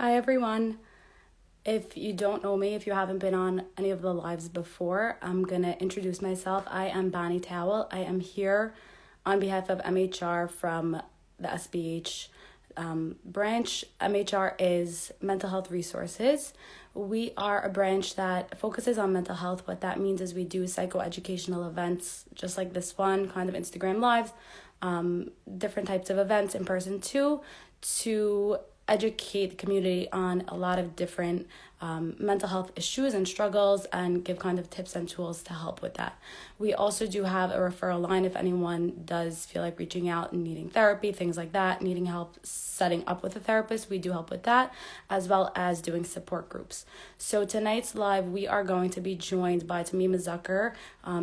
Hi, everyone. If you don't know me, if you haven't been on any of the lives before, I'm going to introduce myself. I am Bonnie Tawil. I am here on behalf of MHR from the SBH branch. MHR is Mental Health Resources. We are a branch that focuses on mental health. What that means is we do psychoeducational events, just like this one, kind of Instagram lives, different types of events in person too, to educate the community on a lot of different mental health issues and struggles and give kind of tips and tools to help with that. We also do have a referral line if anyone does feel like reaching out and needing therapy, things like that, needing help setting up with a therapist. We do help with that, as well as doing support groups. So tonight's live, we are going to be joined by Temimah Zucker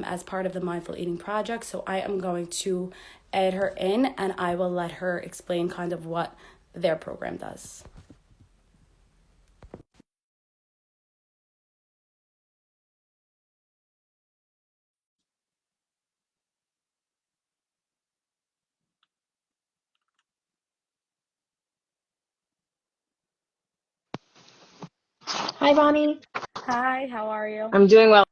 as part of the Mindful Eating Project. So I am going to add her in and I will let her explain kind of what their program does. Hi, Bonnie. Hi, how are you? I'm doing well.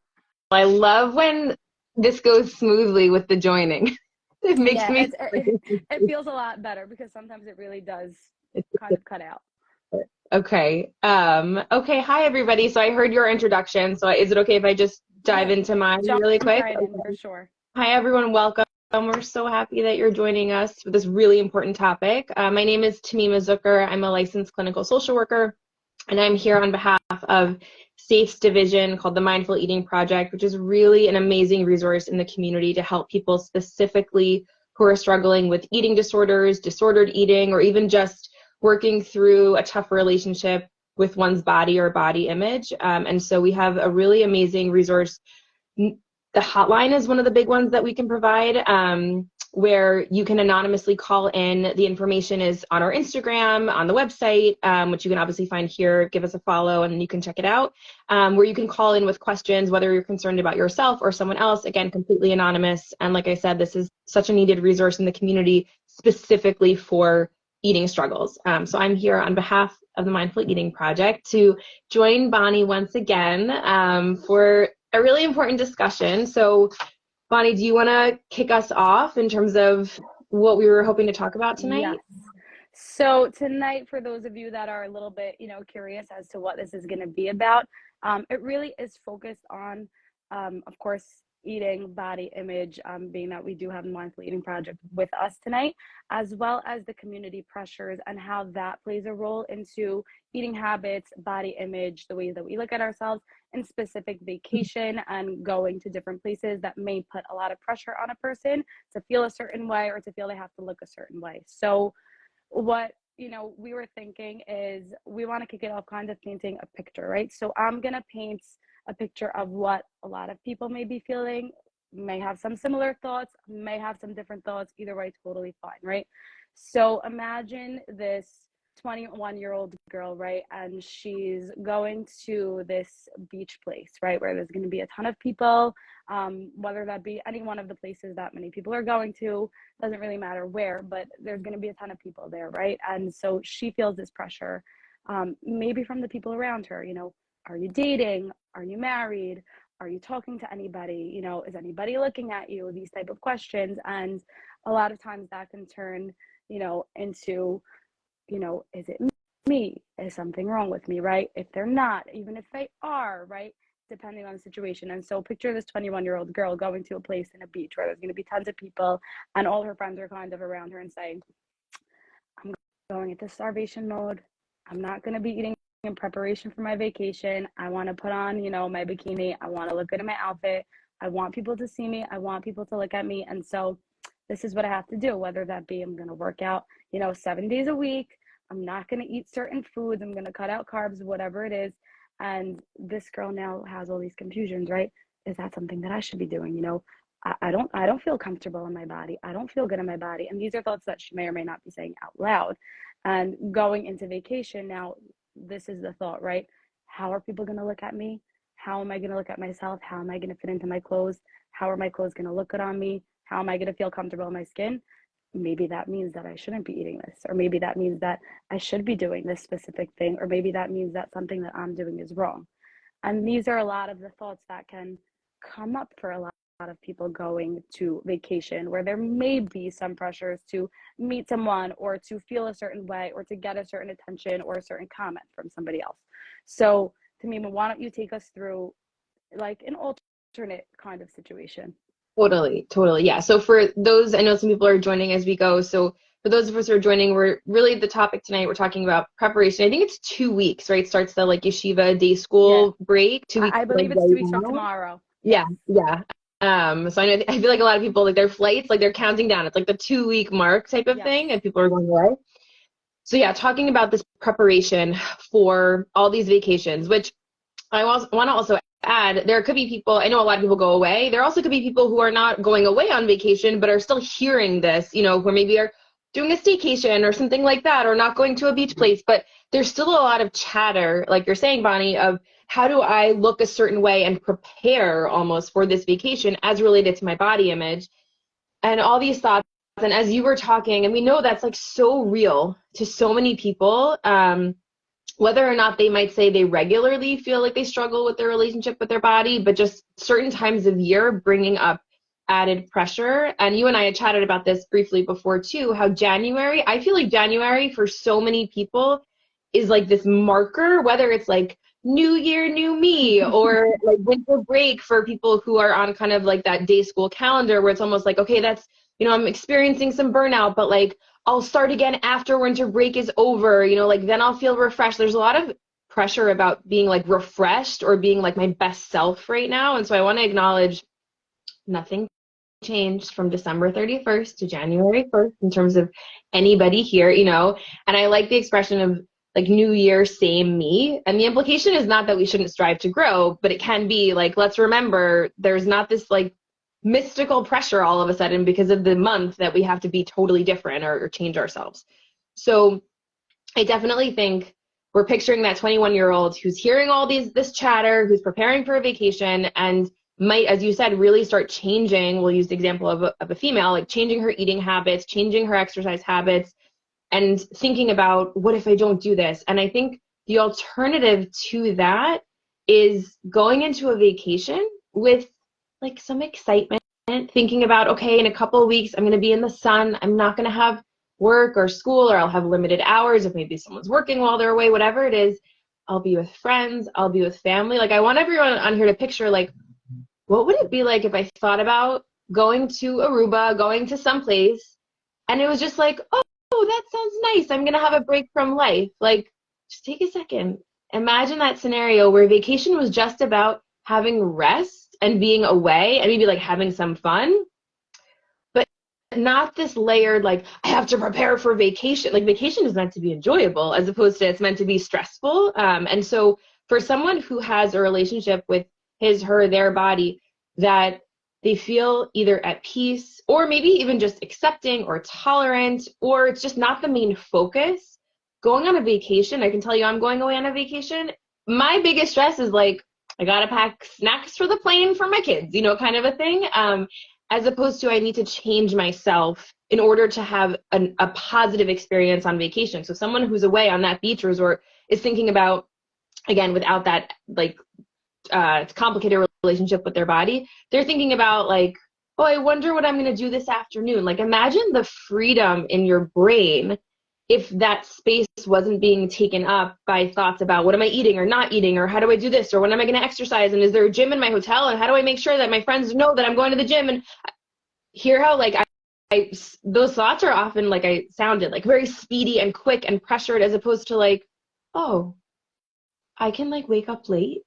I love when this goes smoothly with the joining. It makes Yeah, me it feels a lot better because sometimes it really does kind of cut out. okay. Okay. Hi, everybody. So I heard your introduction. So is it okay if I just dive Yeah, into mine jump really quick? right in for Okay. sure. Hi, everyone. Welcome. We're so happy that you're joining us for this really important topic. My name is Temimah Zucker. I'm a licensed clinical social worker, and I'm here on behalf of SAFE's division called the Mindful Eating Project, which is really an amazing resource in the community to help people specifically who are struggling with eating disorders, disordered eating, or even just working through a tough relationship with one's body or body image. And so we have a really amazing resource. The hotline is one of the big ones that we can provide, where you can anonymously call in. The information is on our Instagram, on the website, which you can obviously find here. Give us a follow and you can check it out, where you can call in with questions, whether you're concerned about yourself or someone else, again, completely anonymous. And like I said, this is such a needed resource in the community specifically for eating struggles. So I'm here on behalf of the Mindful Eating Project to join Bonnie once again for a really important discussion. So, Bonnie, do you want to kick us off in terms of what we were hoping to talk about Yes. tonight? So tonight, for those of you that are a little bit, curious as to what this is going to be about, it really is focused on, of course, eating, body image, being that we do have the Mindful Eating Project with us tonight, as well as the community pressures and how that plays a role into eating habits, body image, the ways that we look at ourselves, and specific vacation and going to different places that may put a lot of pressure on a person to feel a certain way or to feel they have to look a certain way. So what we were thinking is we want to kick it off kind of painting a picture, right? So I'm going to paint a picture of what a lot of people may be feeling, may have some similar thoughts, may have some different thoughts. Either way, totally fine, right? So imagine this 21-year-old girl, right? And she's going to this beach place, right? Where there's going to be a ton of people, whether that be any one of the places that many people are going to, doesn't really matter where, but there's going to be a ton of people there, right? And so she feels this pressure, maybe from the people around her. Are you dating? Are you married? Are you talking to anybody? Is anybody looking at you? These type of questions. And a lot of times that can turn, into, is it me? Is something wrong with me, right? If they're not, even if they are, right? Depending on the situation. And so picture this 21-year-old girl going to a place in a beach where there's going to be tons of people and all her friends are kind of around her and saying, I'm going into starvation mode. I'm not going to be eating in preparation for my vacation. I want to put on, my bikini. I want to look good in my outfit. I want people to see me. I want people to look at me. And so this is what I have to do, whether that be I'm going to work out, 7 days a week. I'm not going to eat certain foods. I'm going to cut out carbs, whatever it is. And this girl now has all these confusions, right? Is that something that I should be doing? I don't feel comfortable in my body. I don't feel good in my body. And these are thoughts that she may or may not be saying out loud. And going into vacation now, this is the thought, right? How are people going to look at me? How am I going to look at myself? How am I going to fit into my clothes? How are my clothes going to look good on me? How am I going to feel comfortable in my skin? maybe that means that I shouldn't be eating this, or maybe that means that I should be doing this specific thing, or maybe that means that something that I'm doing is wrong. And these are a lot of the thoughts that can come up for a lot of people going to vacation, where there may be some pressures to meet someone or to feel a certain way or to get a certain attention or a certain comment from somebody else. So, Temimah, why don't you take us through like an alternate kind of situation? Totally, totally. Yeah. So for those, I know some people are joining as we go. So for those of us who are joining, we're really the topic tonight, we're talking about preparation. I think it's 2 weeks, right? Starts the like yeshiva day Yeah, school break, 2 weeks I like believe it's right 2 weeks from now. tomorrow. Yeah, Yes. yeah. So I know I feel like a lot of people like their flights, like they're counting down. It's like the 2 week mark type of Yes. thing, and people are going away. So yeah, talking about this preparation for all these vacations, which I want to also add, there could be people, I know a lot of people go away. There also could be people who are not going away on vacation, but are still hearing this, you know, who maybe are doing a staycation or something like that, or not going to a beach place. But there's still a lot of chatter, like you're saying, Bonnie, of how do I look a certain way and prepare almost for this vacation as related to my body image and all these thoughts. And as you were talking, and we know that's like so real to so many people. Whether or not they might say they regularly feel like they struggle with their relationship with their body, but just certain times of year bringing up added pressure. And you and I had chatted about this briefly before too, how January, I feel like January for so many people is like this marker, whether it's like new year, new me, or like winter break for people who are on kind of like that day school calendar where it's almost like, okay, that's, you know, I'm experiencing some burnout, but like I'll start again after winter break is over, you know, like then I'll feel refreshed. There's a lot of pressure about being like refreshed or being like my best self right now. And so I want to acknowledge nothing changed from December 31st to January 1st in terms of anybody here, you know, and I like the expression of like new year, same me. And the implication is not that we shouldn't strive to grow, but it can be like, let's remember there's not this like mystical pressure all of a sudden because of the month that we have to be totally different or change ourselves. So I definitely think we're picturing that 21-year-old who's hearing all this chatter, who's preparing for a vacation and might, as you said, really start changing. We'll use the example of a female, like changing her eating habits, changing her exercise habits, and thinking about what if I don't do this? And I think the alternative to that is going into a vacation with like some excitement, thinking about, okay, in a couple of weeks, I'm going to be in the sun. I'm not going to have work or school, or I'll have limited hours if maybe someone's working while they're away, whatever it is. I'll be with friends. I'll be with family. Like I want everyone on here to picture like, what would it be like if I thought about going to Aruba, going to some place, and it was just like, oh, that sounds nice. I'm going to have a break from life. Like, just take a second. Imagine that scenario where vacation was just about having rest and being away and maybe like having some fun, but not this layered, like, I have to prepare for vacation. Like, vacation is meant to be enjoyable as opposed to it's meant to be stressful. And so for someone who has a relationship with his, her, their body that they feel either at peace or maybe even just accepting or tolerant, or it's just not the main focus. Going on a vacation, I can tell you I'm going away on a vacation. My biggest stress is like, I got to pack snacks for the plane for my kids, you know, kind of a thing. As opposed to I need to change myself in order to have a positive experience on vacation. So someone who's away on that beach resort is thinking about, again, without that like complicated relationship with their body, they're thinking about like, oh, I wonder what I'm going to do this afternoon. Like imagine the freedom in your brain if that space wasn't being taken up by thoughts about what am I eating or not eating, or how do I do this, or when am I going to exercise, and is there a gym in my hotel, and how do I make sure that my friends know that I'm going to the gym. And hear how like I those thoughts are often, like I sounded, like very speedy and quick and pressured, as opposed to like, oh, I can like wake up late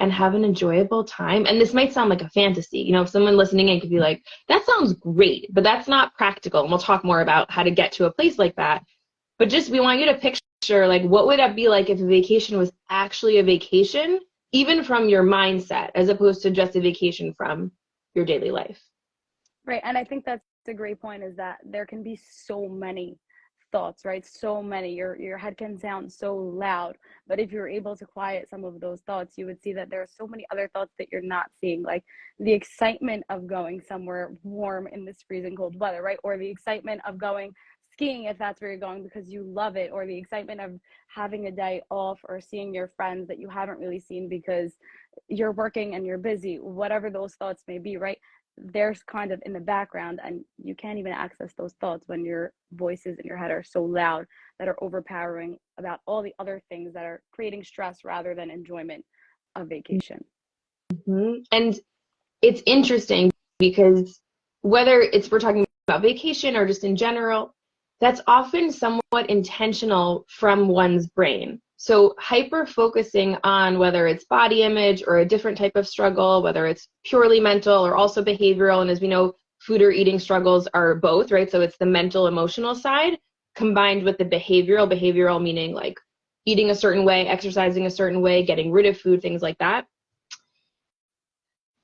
and have an enjoyable time. And this might sound like a fantasy, you know, if someone listening in could be like, that sounds great, but that's not practical. And we'll talk more about how to get to a place like that. But just, we want you to picture like, what would that be like if a vacation was actually a vacation, even from your mindset, as opposed to just a vacation from your daily life. Right. And I think that's a great point, is that there can be so many thoughts, right? So many. Your head can sound so loud, but if you're able to quiet some of those thoughts, you would see that there are so many other thoughts that you're not seeing, like the excitement of going somewhere warm in this freezing cold weather, right? Or the excitement of going skiing if that's where you're going because you love it, or the excitement of having a day off, or seeing your friends that you haven't really seen because you're working and you're busy, whatever those thoughts may be, right? There's kind of in the background, and you can't even access those thoughts when your voices in your head are so loud that are overpowering about all the other things that are creating stress rather than enjoyment of vacation. And it's interesting because whether we're talking about vacation or just in general, that's often somewhat intentional from one's brain. So hyper focusing on whether it's body image or a different type of struggle, whether it's purely mental or also behavioral. And as we know, food or eating struggles are both, right? So it's the mental, emotional side combined with the behavioral meaning like eating a certain way, exercising a certain way, getting rid of food, things like that.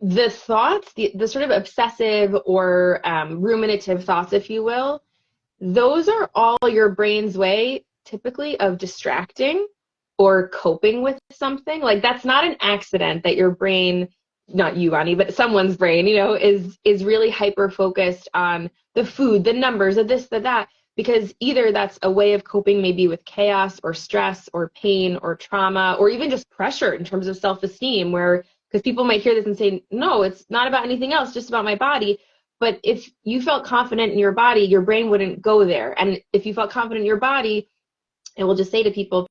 The thoughts, the sort of obsessive or ruminative thoughts, if you will, those are all your brain's way typically of distracting or coping with something. Like that's not an accident that your brain, not you, Ani, but someone's brain, is really hyper focused on the food, the numbers, the this, the that, because either that's a way of coping maybe with chaos or stress or pain or trauma or even just pressure in terms of self-esteem, where because people might hear this and say, no, it's not about anything else, just about my body. But if you felt confident in your body, your brain wouldn't go there. And if you felt confident in your body, and we'll just say to people,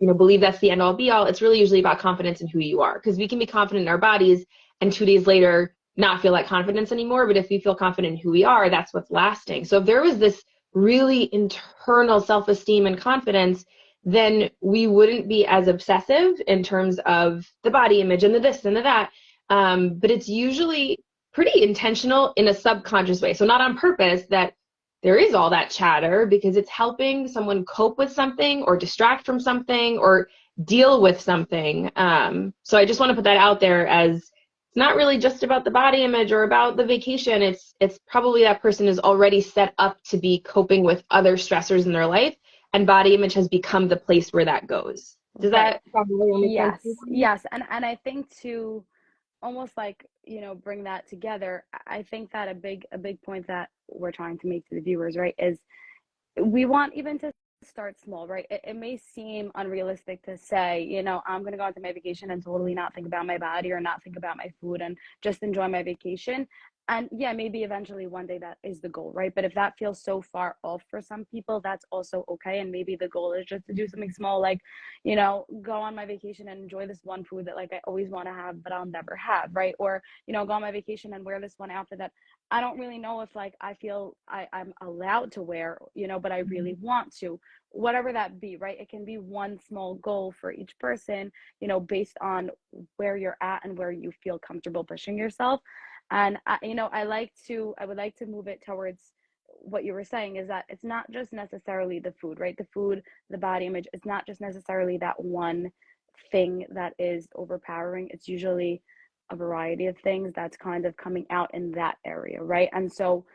believe that's the end all be all. It's really usually about confidence in who you are, because we can be confident in our bodies and 2 days later not feel that confidence anymore. But if we feel confident in who we are, that's what's lasting. So if there was this really internal self-esteem and confidence, then we wouldn't be as obsessive in terms of the body image and the this and the that. But it's usually pretty intentional in a subconscious way. So not on purpose that there is all that chatter, because it's helping someone cope with something or distract from something or deal with something. So I just want to put that out there as it's not really just about the body image or about the vacation. It's probably that person is already set up to be coping with other stressors in their life, and body image has become the place where that goes. Does that probably make sense? Yes. And I think to almost like, bring that together, I think that a big point that we're trying to make to the viewers, right, is we want even to start small, right? It may seem unrealistic to say, I'm going to go on to my vacation and totally not think about my body or not think about my food and just enjoy my vacation. And yeah, maybe eventually one day that is the goal, right? But if that feels so far off for some people, that's also okay. And maybe the goal is just to do something small, like, go on my vacation and enjoy this one food that like I always want to have, but I'll never have, right? Or, go on my vacation and wear this one outfit that I don't really know if like I feel I'm allowed to wear, but I really want to, whatever that be, right? It can be one small goal for each person, based on where you're at and where you feel comfortable pushing yourself. And I would like to move it towards what you were saying, is that it's not just necessarily the food, right? The food, the body image, it's not just necessarily that one thing that is overpowering. It's usually a variety of things that's kind of coming out in that area, right? And so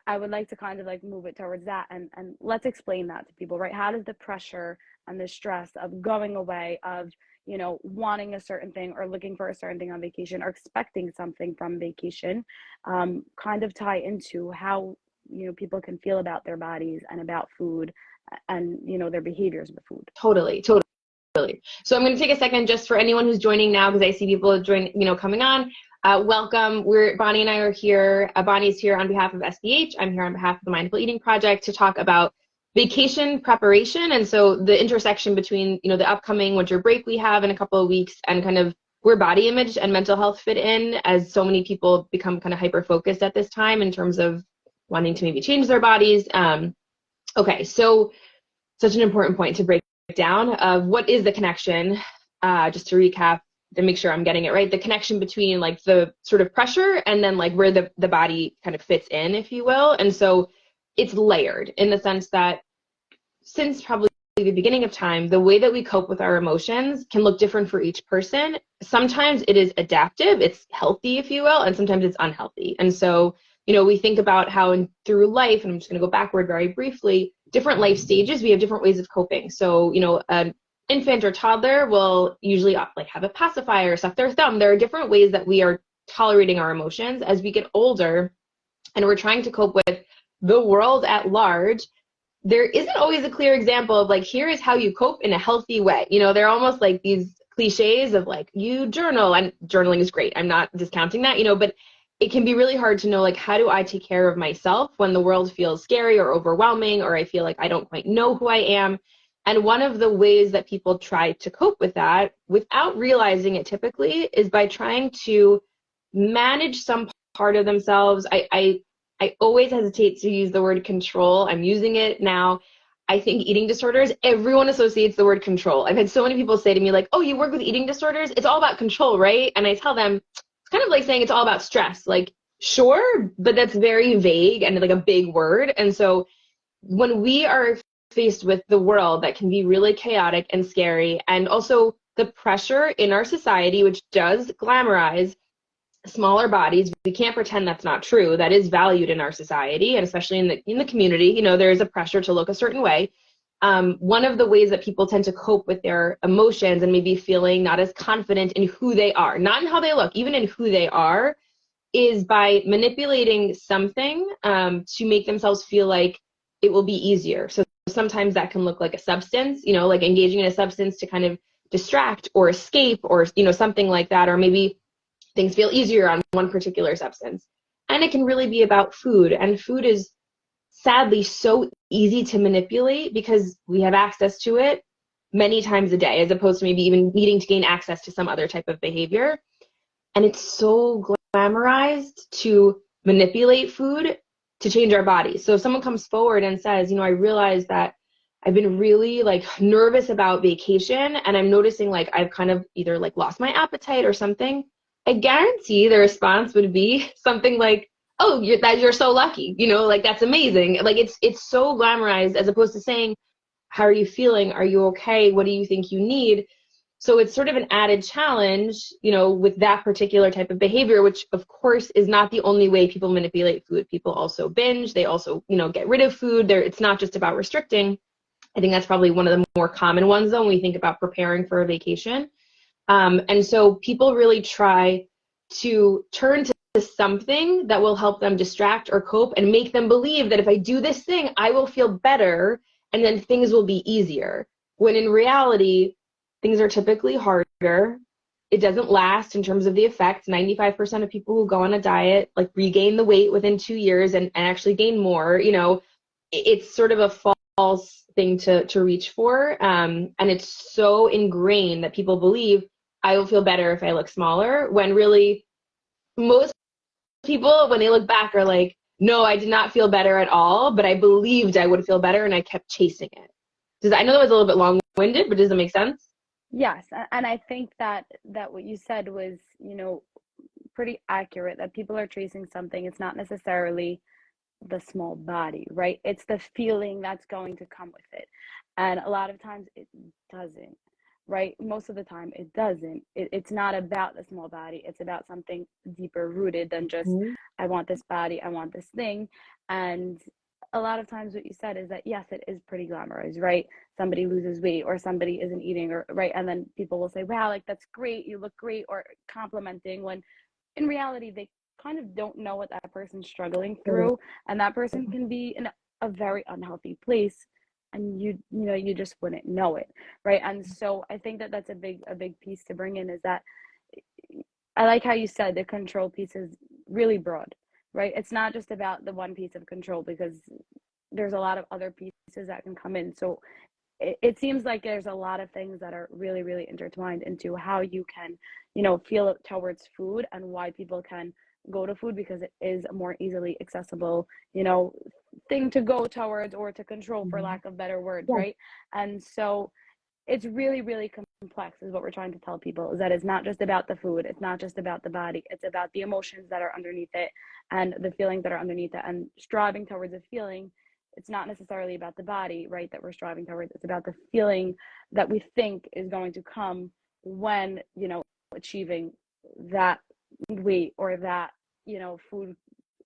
I would like to kind of like move it towards that, and let's explain that to people, right? How does the pressure and the stress of going away, of wanting a certain thing or looking for a certain thing on vacation or expecting something from vacation, kind of tie into how people can feel about their bodies and about food and their behaviors with food. Totally. So I'm going to take a second just for anyone who's joining now, because I see people coming on. Welcome. Bonnie and I are here. Bonnie's here on behalf of SBH. I'm here on behalf of the Mindful Eating Project to talk about vacation preparation. And so the intersection between, the upcoming winter break we have in a couple of weeks and kind of where body image and mental health fit in, as so many people become kind of hyper-focused at this time in terms of wanting to maybe change their bodies. Okay, so such an important point to break down of what is the connection, just to recap to make sure I'm getting it right, the connection between like the sort of pressure and then like where the body kind of fits in, if you will. And so it's layered in the sense that since probably the beginning of time, the way that we cope with our emotions can look different for each person. Sometimes it is adaptive, it's healthy, if you will, and sometimes it's unhealthy. And so, we think about how through life, and I'm just going to go backward very briefly, different life stages, we have different ways of coping. So, an infant or toddler will usually like have a pacifier, suck their thumb. There are different ways that we are tolerating our emotions. As we get older and we're trying to cope with the world at large, there isn't always a clear example of like, here is how you cope in a healthy way. They're almost like these cliches of like, you journal, and journaling is great. I'm not discounting that, but it can be really hard to know, like, how do I take care of myself when the world feels scary or overwhelming, or I feel like I don't quite know who I am. And one of the ways that people try to cope with that without realizing it typically is by trying to manage some part of themselves. I always hesitate to use the word control. I'm using it now. I think eating disorders, everyone associates the word control. I've had so many people say to me like, oh, you work with eating disorders? It's all about control, right? And I tell them, it's kind of like saying it's all about stress. Like, sure, but that's very vague and like a big word. And so when we are faced with the world that can be really chaotic and scary, and also the pressure in our society, which does glamorize smaller bodies, we can't pretend that's not true. That is valued in our society, and especially in the community. There is a pressure to look a certain way. One of the ways that people tend to cope with their emotions and maybe feeling not as confident in who they are, not in how they look, even in who they are, is by manipulating something to make themselves feel like it will be easier. So sometimes that can look like a substance, like engaging in a substance to kind of distract or escape, or something like that, or maybe things feel easier on one particular substance. And it can really be about food. And food is sadly so easy to manipulate because we have access to it many times a day, as opposed to maybe even needing to gain access to some other type of behavior. And it's so glamorized to manipulate food to change our bodies. So if someone comes forward and says, I realize that I've been really like nervous about vacation, and I'm noticing like I've kind of either like lost my appetite or something, I guarantee the response would be something like, "Oh, you're so lucky," like that's amazing. Like it's so glamorized, as opposed to saying, "How are you feeling? Are you okay? What do you think you need?" So it's sort of an added challenge, with that particular type of behavior, which of course is not the only way people manipulate food. People also binge. They also, get rid of food. It's not just about restricting. I think that's probably one of the more common ones, though, when we think about preparing for a vacation. And so people really try to turn to something that will help them distract or cope and make them believe that if I do this thing, I will feel better and then things will be easier. When in reality, things are typically harder. It doesn't last in terms of the effects. 95% of people who go on a diet like regain the weight within 2 years and actually gain more. It's sort of a false thing to reach for. And it's so ingrained that people believe I will feel better if I look smaller, when really most people, when they look back, are like, no, I did not feel better at all, but I believed I would feel better and I kept chasing it. I know that was a little bit long-winded, but does it make sense? Yes, and I think that what you said was, pretty accurate, that people are chasing something. It's not necessarily the small body, right? It's the feeling that's going to come with it. And a lot of times it doesn't, right? Most of the time it doesn't. It's not about the small body. It's about something deeper rooted than just, Mm-hmm. I want this body, I want this thing. And a lot of times what you said is that, yes, it is pretty glamorized, right? Somebody loses weight or somebody isn't eating, or right. And then people will say, wow, like that's great. You look great, or complimenting, when in reality, they kind of don't know what that person's struggling through, and that person can be in a very unhealthy place, and you just wouldn't know it, right? And so I think that that's a big piece to bring in, is that I like how you said the control piece is really broad, right? It's not just about the one piece of control, because there's a lot of other pieces that can come in. So it seems like there's a lot of things that are really, really intertwined into how you can, feel towards food, and why people can go to food, because it is a more easily accessible, thing to go towards, or to control, for lack of better words, Yeah. right? And so it's really, really complex, is what we're trying to tell people, is that it's not just about the food. It's not just about the body. It's about the emotions that are underneath it, and the feelings that are underneath it, and striving towards a feeling. It's not necessarily about the body, right, that we're striving towards. It's about the feeling that we think is going to come when, achieving that weight, or that, food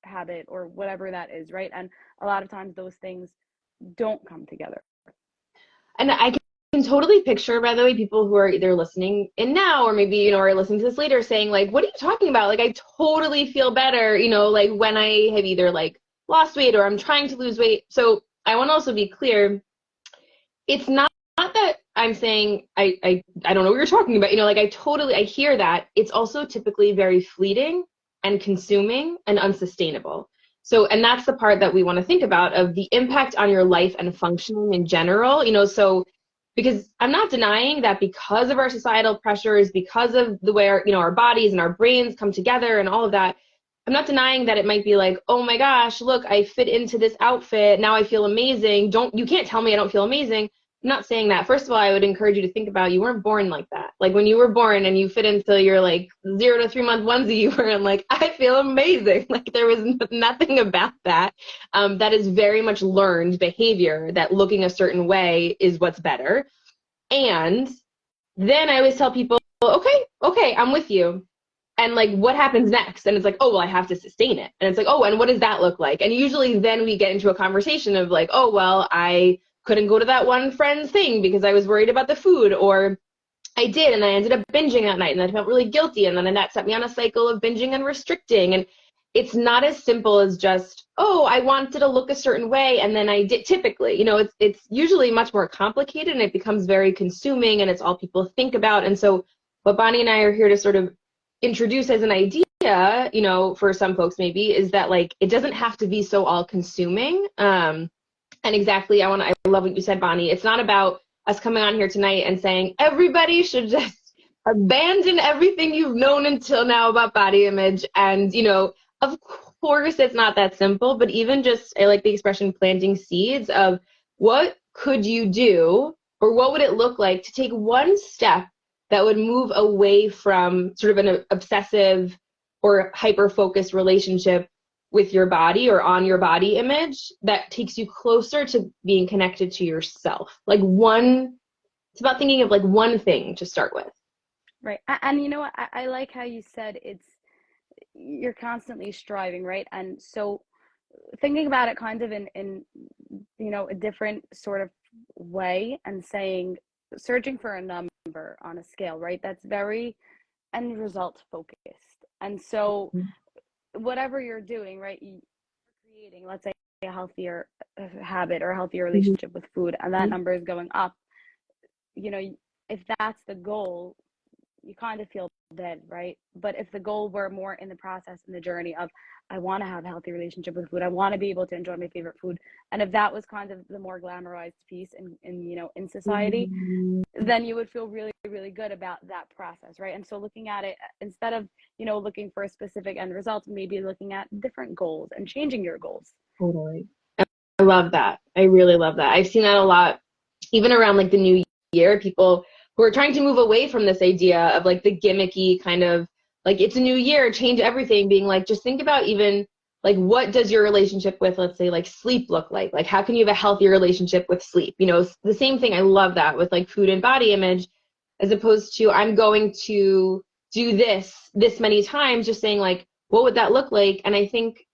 habit, or whatever that is, right? And a lot of times those things don't come together. And I can totally picture, by the way, people who are either listening in now or maybe, are listening to this later saying like, what are you talking about? Like, I totally feel better, like when I have either like lost weight or I'm trying to lose weight. So I want to also be clear. It's not that I'm saying I don't know what you're talking about. Like I hear that. It's also typically very fleeting and consuming and unsustainable. So, and that's the part that we want to think about of the impact on your life and functioning in general, so because I'm not denying that because of our societal pressures, because of the way our bodies and our brains come together and all of that, I'm not denying that it might be like, oh my gosh, look, I fit into this outfit. Now I feel amazing. You can't tell me I don't feel amazing. I'm not saying that. First of all, I would encourage you to think about you weren't born like that. Like when you were born and you fit into your like 0 to 3 month onesie, you were in like, I feel amazing. Like there was nothing about that. That is very much learned behavior that looking a certain way is what's better. And then I always tell people, okay, I'm with you. And like, what happens next? And it's like, oh, well, I have to sustain it. And it's like, oh, and what does that look like? And usually then we get into a conversation of like, oh, well, I couldn't go to that one friend's thing because I was worried about the food, or I did, and I ended up binging that night, and I felt really guilty, and then that set me on a cycle of binging and restricting. And it's not as simple as just, oh, I wanted to look a certain way, and then I did. Typically, it's usually much more complicated, and it becomes very consuming, and it's all people think about. And so what Bonnie and I are here to sort of introduce as an idea, for some folks maybe, is that like it doesn't have to be so all consuming. And exactly, I love what you said, Bonnie. It's not about us coming on here tonight and saying everybody should just abandon everything you've known until now about body image. And, of course it's not that simple, but even just, I like the expression planting seeds of what could you do, or what would it look like to take one step that would move away from sort of an obsessive or hyper-focused relationship with your body or on your body image that takes you closer to being connected to yourself. Like it's about thinking of like one thing to start with. Right. And you know what? I like how you said you're constantly striving, right? And so thinking about it kind of in a different sort of way and saying, searching for a number on a scale, right? That's very end result focused. And so whatever you're doing, right, you're creating, let's say, a healthier habit or a healthier relationship with food, and that number is going up, if that's the goal, you kind of feel dead, right? But if the goal were more in the process and the journey of, I want to have a healthy relationship with food, I want to be able to enjoy my favorite food, and if that was kind of the more glamorized piece in society, then you would feel really, really good about that process, right? And so looking at it, instead of looking for a specific end result, maybe looking at different goals and changing your goals. Totally. I love that. I really love that. I've seen that a lot, even around like the new year, people who are trying to move away from this idea of like the gimmicky kind of like, it's a new year, change everything, being like, just think about even like, what does your relationship with, let's say, like sleep look like? Like, how can you have a healthier relationship with sleep? The same thing. I love that with like food and body image, as opposed to I'm going to do this many times, just saying like, what would that look like? And I think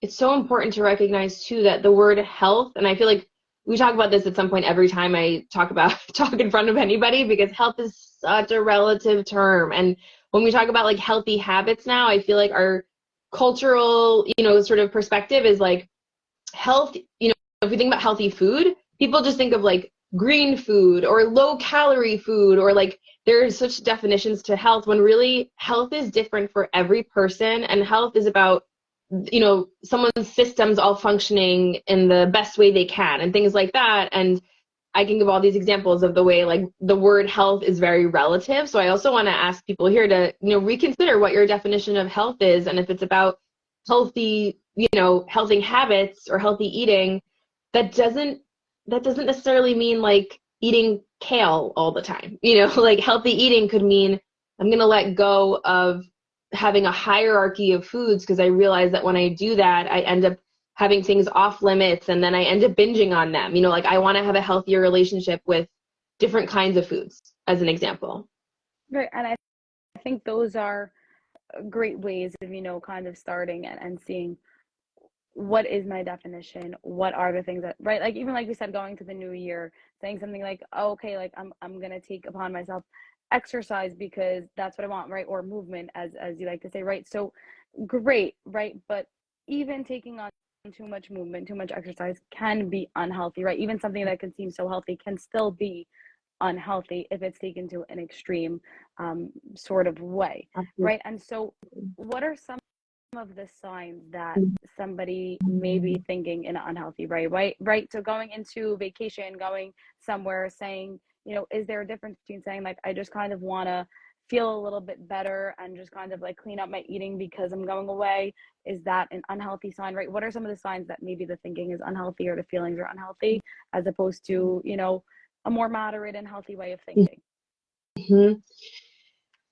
it's so important to recognize too that the word health, and I feel like we talk about this at some point every time I talk in front of anybody, because health is such a relative term. And when we talk about like healthy habits now, I feel like our cultural, sort of perspective is like health, if we think about healthy food, people just think of like green food or low calorie food, or like there's such definitions to health, when really health is different for every person, and health is about someone's systems all functioning in the best way they can and things like that. And I can give all these examples of the way like the word health is very relative. So I also want to ask people here to, reconsider what your definition of health is. And if it's about healthy, healthy habits or healthy eating, that doesn't necessarily mean like eating kale all the time. Like healthy eating could mean I'm going to let go of having a hierarchy of foods, because I realize that when I do that, I end up having things off limits, and then I end up binging on them. Like I want to have a healthier relationship with different kinds of foods, as an example. Right. And I think those are great ways of, kind of starting and seeing what is my definition? What are the things that, right? Like, even like we said, going to the new year, saying something like, oh, okay, like I'm going to take upon myself exercise because that's what I want, right? Or movement, as you like to say, right? So great, right? But even taking on too much movement, too much exercise can be unhealthy, right? Even something that can seem so healthy can still be unhealthy if it's taken to an extreme sort of way, Absolutely. right? And so, what are some of the signs that somebody may be thinking in an unhealthy way, right? So going into vacation, going somewhere, saying, is there a difference between saying like, I just kind of want to feel a little bit better and just kind of like clean up my eating because I'm going away? Is that an unhealthy sign, right? What are some of the signs that maybe the thinking is unhealthy or the feelings are unhealthy, as opposed to, a more moderate and healthy way of thinking? Mhm.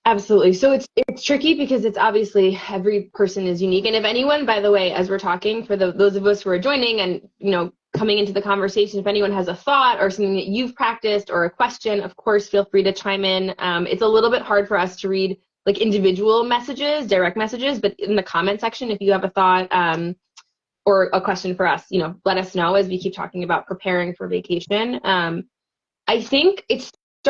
Absolutely. So it's tricky because it's obviously every person is unique. And if anyone, by the way, as we're talking, for those of us who are joining and coming into the conversation, if anyone has a thought or something that you've practiced or a question, of course, feel free to chime in. It's a little bit hard for us to read like individual messages, direct messages, but in the comment section, if you have a thought or a question for us, let us know as we keep talking about preparing for vacation. I think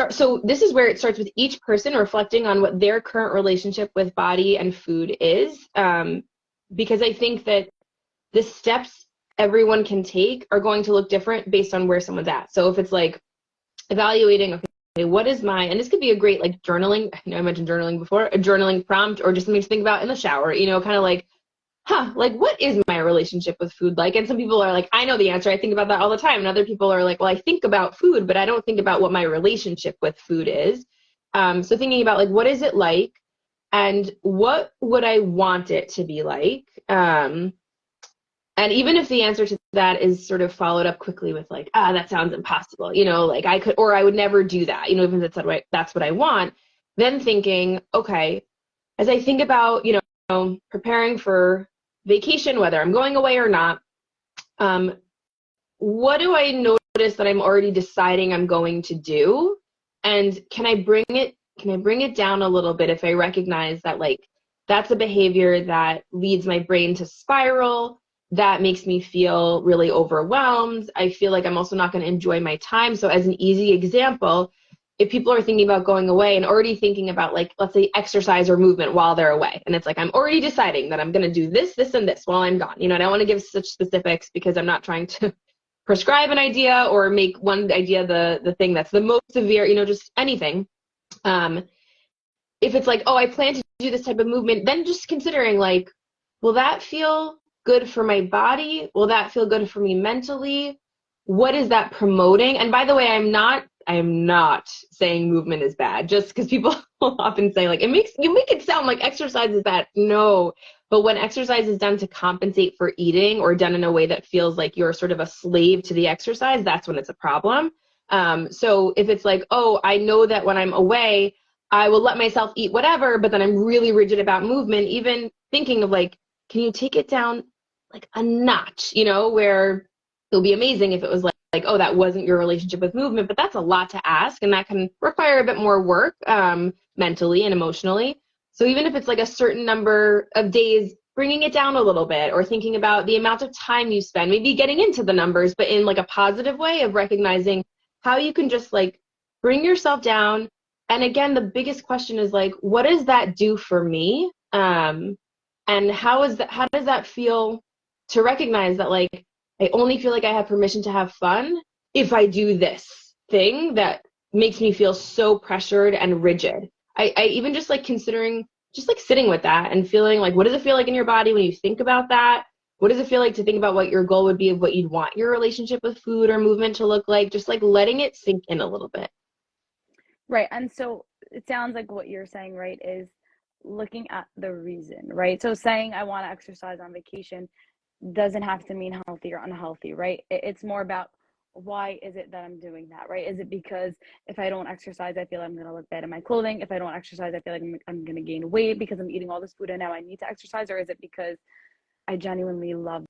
so this is where it starts with each person reflecting on what their current relationship with body and food is. Because I think that the steps everyone can take are going to look different based on where someone's at. So if it's like evaluating, okay, what is and this could be a great like journaling, I mentioned journaling before, a journaling prompt or just something to think about in the shower, kind of like, like what is my relationship with food like? And some people are like, I know the answer. I think about that all the time. And other people are like, well, I think about food, but I don't think about what my relationship with food is. So thinking about like, what is it like? And what would I want it to be like? And even if the answer to that is sort of followed up quickly with like, that sounds impossible, like I could, or I would never do that, even if that's what I want, then thinking, okay, as I think about, preparing for vacation, whether I'm going away or not, what do I notice that I'm already deciding I'm going to do? And can I bring it down a little bit if I recognize that like that's a behavior that leads my brain to spiral, that makes me feel really overwhelmed. I feel like I'm also not going to enjoy my time. So as an easy example, if people are thinking about going away and already thinking about like, let's say exercise or movement while they're away, and it's like, I'm already deciding that I'm going to do this, this, and this while I'm gone. I don't want to give such specifics because I'm not trying to prescribe an idea or make one idea the thing that's the most severe, just anything. If it's like, oh, I plan to do this type of movement, then just considering like, will that feel good for my body? Will that feel good for me mentally? What is that promoting? And by the way, I am not saying movement is bad, just because people will often say like, you make it sound like exercise is bad. No, but when exercise is done to compensate for eating or done in a way that feels like you're sort of a slave to the exercise, that's when it's a problem. So if it's like, oh, I know that when I'm away, I will let myself eat whatever, but then I'm really rigid about movement, even thinking of like, can you take it down like a notch, where it would be amazing if it was like, oh, that wasn't your relationship with movement, but that's a lot to ask. And that can require a bit more work mentally and emotionally. So even if it's like a certain number of days, bringing it down a little bit or thinking about the amount of time you spend, maybe getting into the numbers, but in like a positive way of recognizing how you can just like bring yourself down. And again, the biggest question is like, what does that do for me? And how does that feel to recognize that like, I only feel like I have permission to have fun if I do this thing that makes me feel so pressured and rigid. I even just like considering just like sitting with that and feeling like, what does it feel like in your body when you think about that? What does it feel like to think about what your goal would be of what you'd want your relationship with food or movement to look like? Just like letting it sink in a little bit. Right. And so it sounds like what you're saying, right, is looking at the reason, right? So saying I want to exercise on vacation doesn't have to mean healthy or unhealthy, right? It's more about, why is it that I'm doing that, right? Is it because if I don't exercise, I feel I'm going to look bad in my clothing? If I don't exercise, I feel like I'm going to gain weight because I'm eating all this food and now I need to exercise? Or is it because I genuinely love